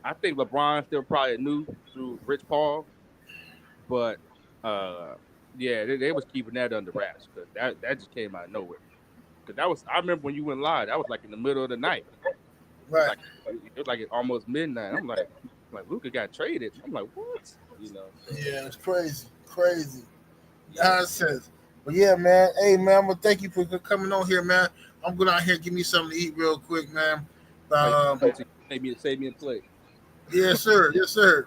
I think LeBron still probably knew through Rich Paul, but yeah, they was keeping that under wraps because that just came out of nowhere. Because I remember when you went live, that was like in the middle of the night. Right. It was like almost midnight. I'm like Luka got traded. I'm like, what? So. Yeah, it's crazy. Nonsense. But yeah, man. Hey, man, I'm gonna thank you for coming on here, man. I'm going out here and give me something to eat real quick, man. Save me a plate. Yes, sir. Yes, sir.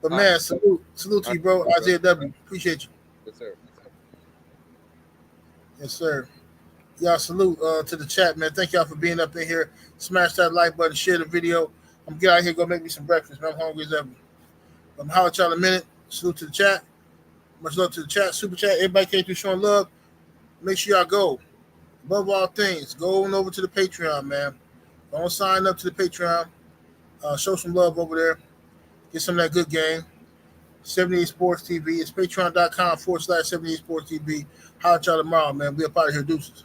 But man, salute to you, bro. Isaiah W. Appreciate you. Yes, sir. Yes, sir. Y'all salute to the chat, man. Thank y'all for being up in here. Smash that like button, share the video. I'm gonna get out here, go make me some breakfast, man. I'm hungry as ever. I'm holler at y'all in a minute. Salute to the chat. Much love to the chat, super chat. Everybody came through showing love. Make sure y'all go. Above all things, go on over to the Patreon, man. Don't sign up to the Patreon. Show some love over there. Get some of that good game. 78 Sports TV. It's patreon.com/78 Sports TV. Holler at y'all tomorrow, man. We up out of here. Deuces.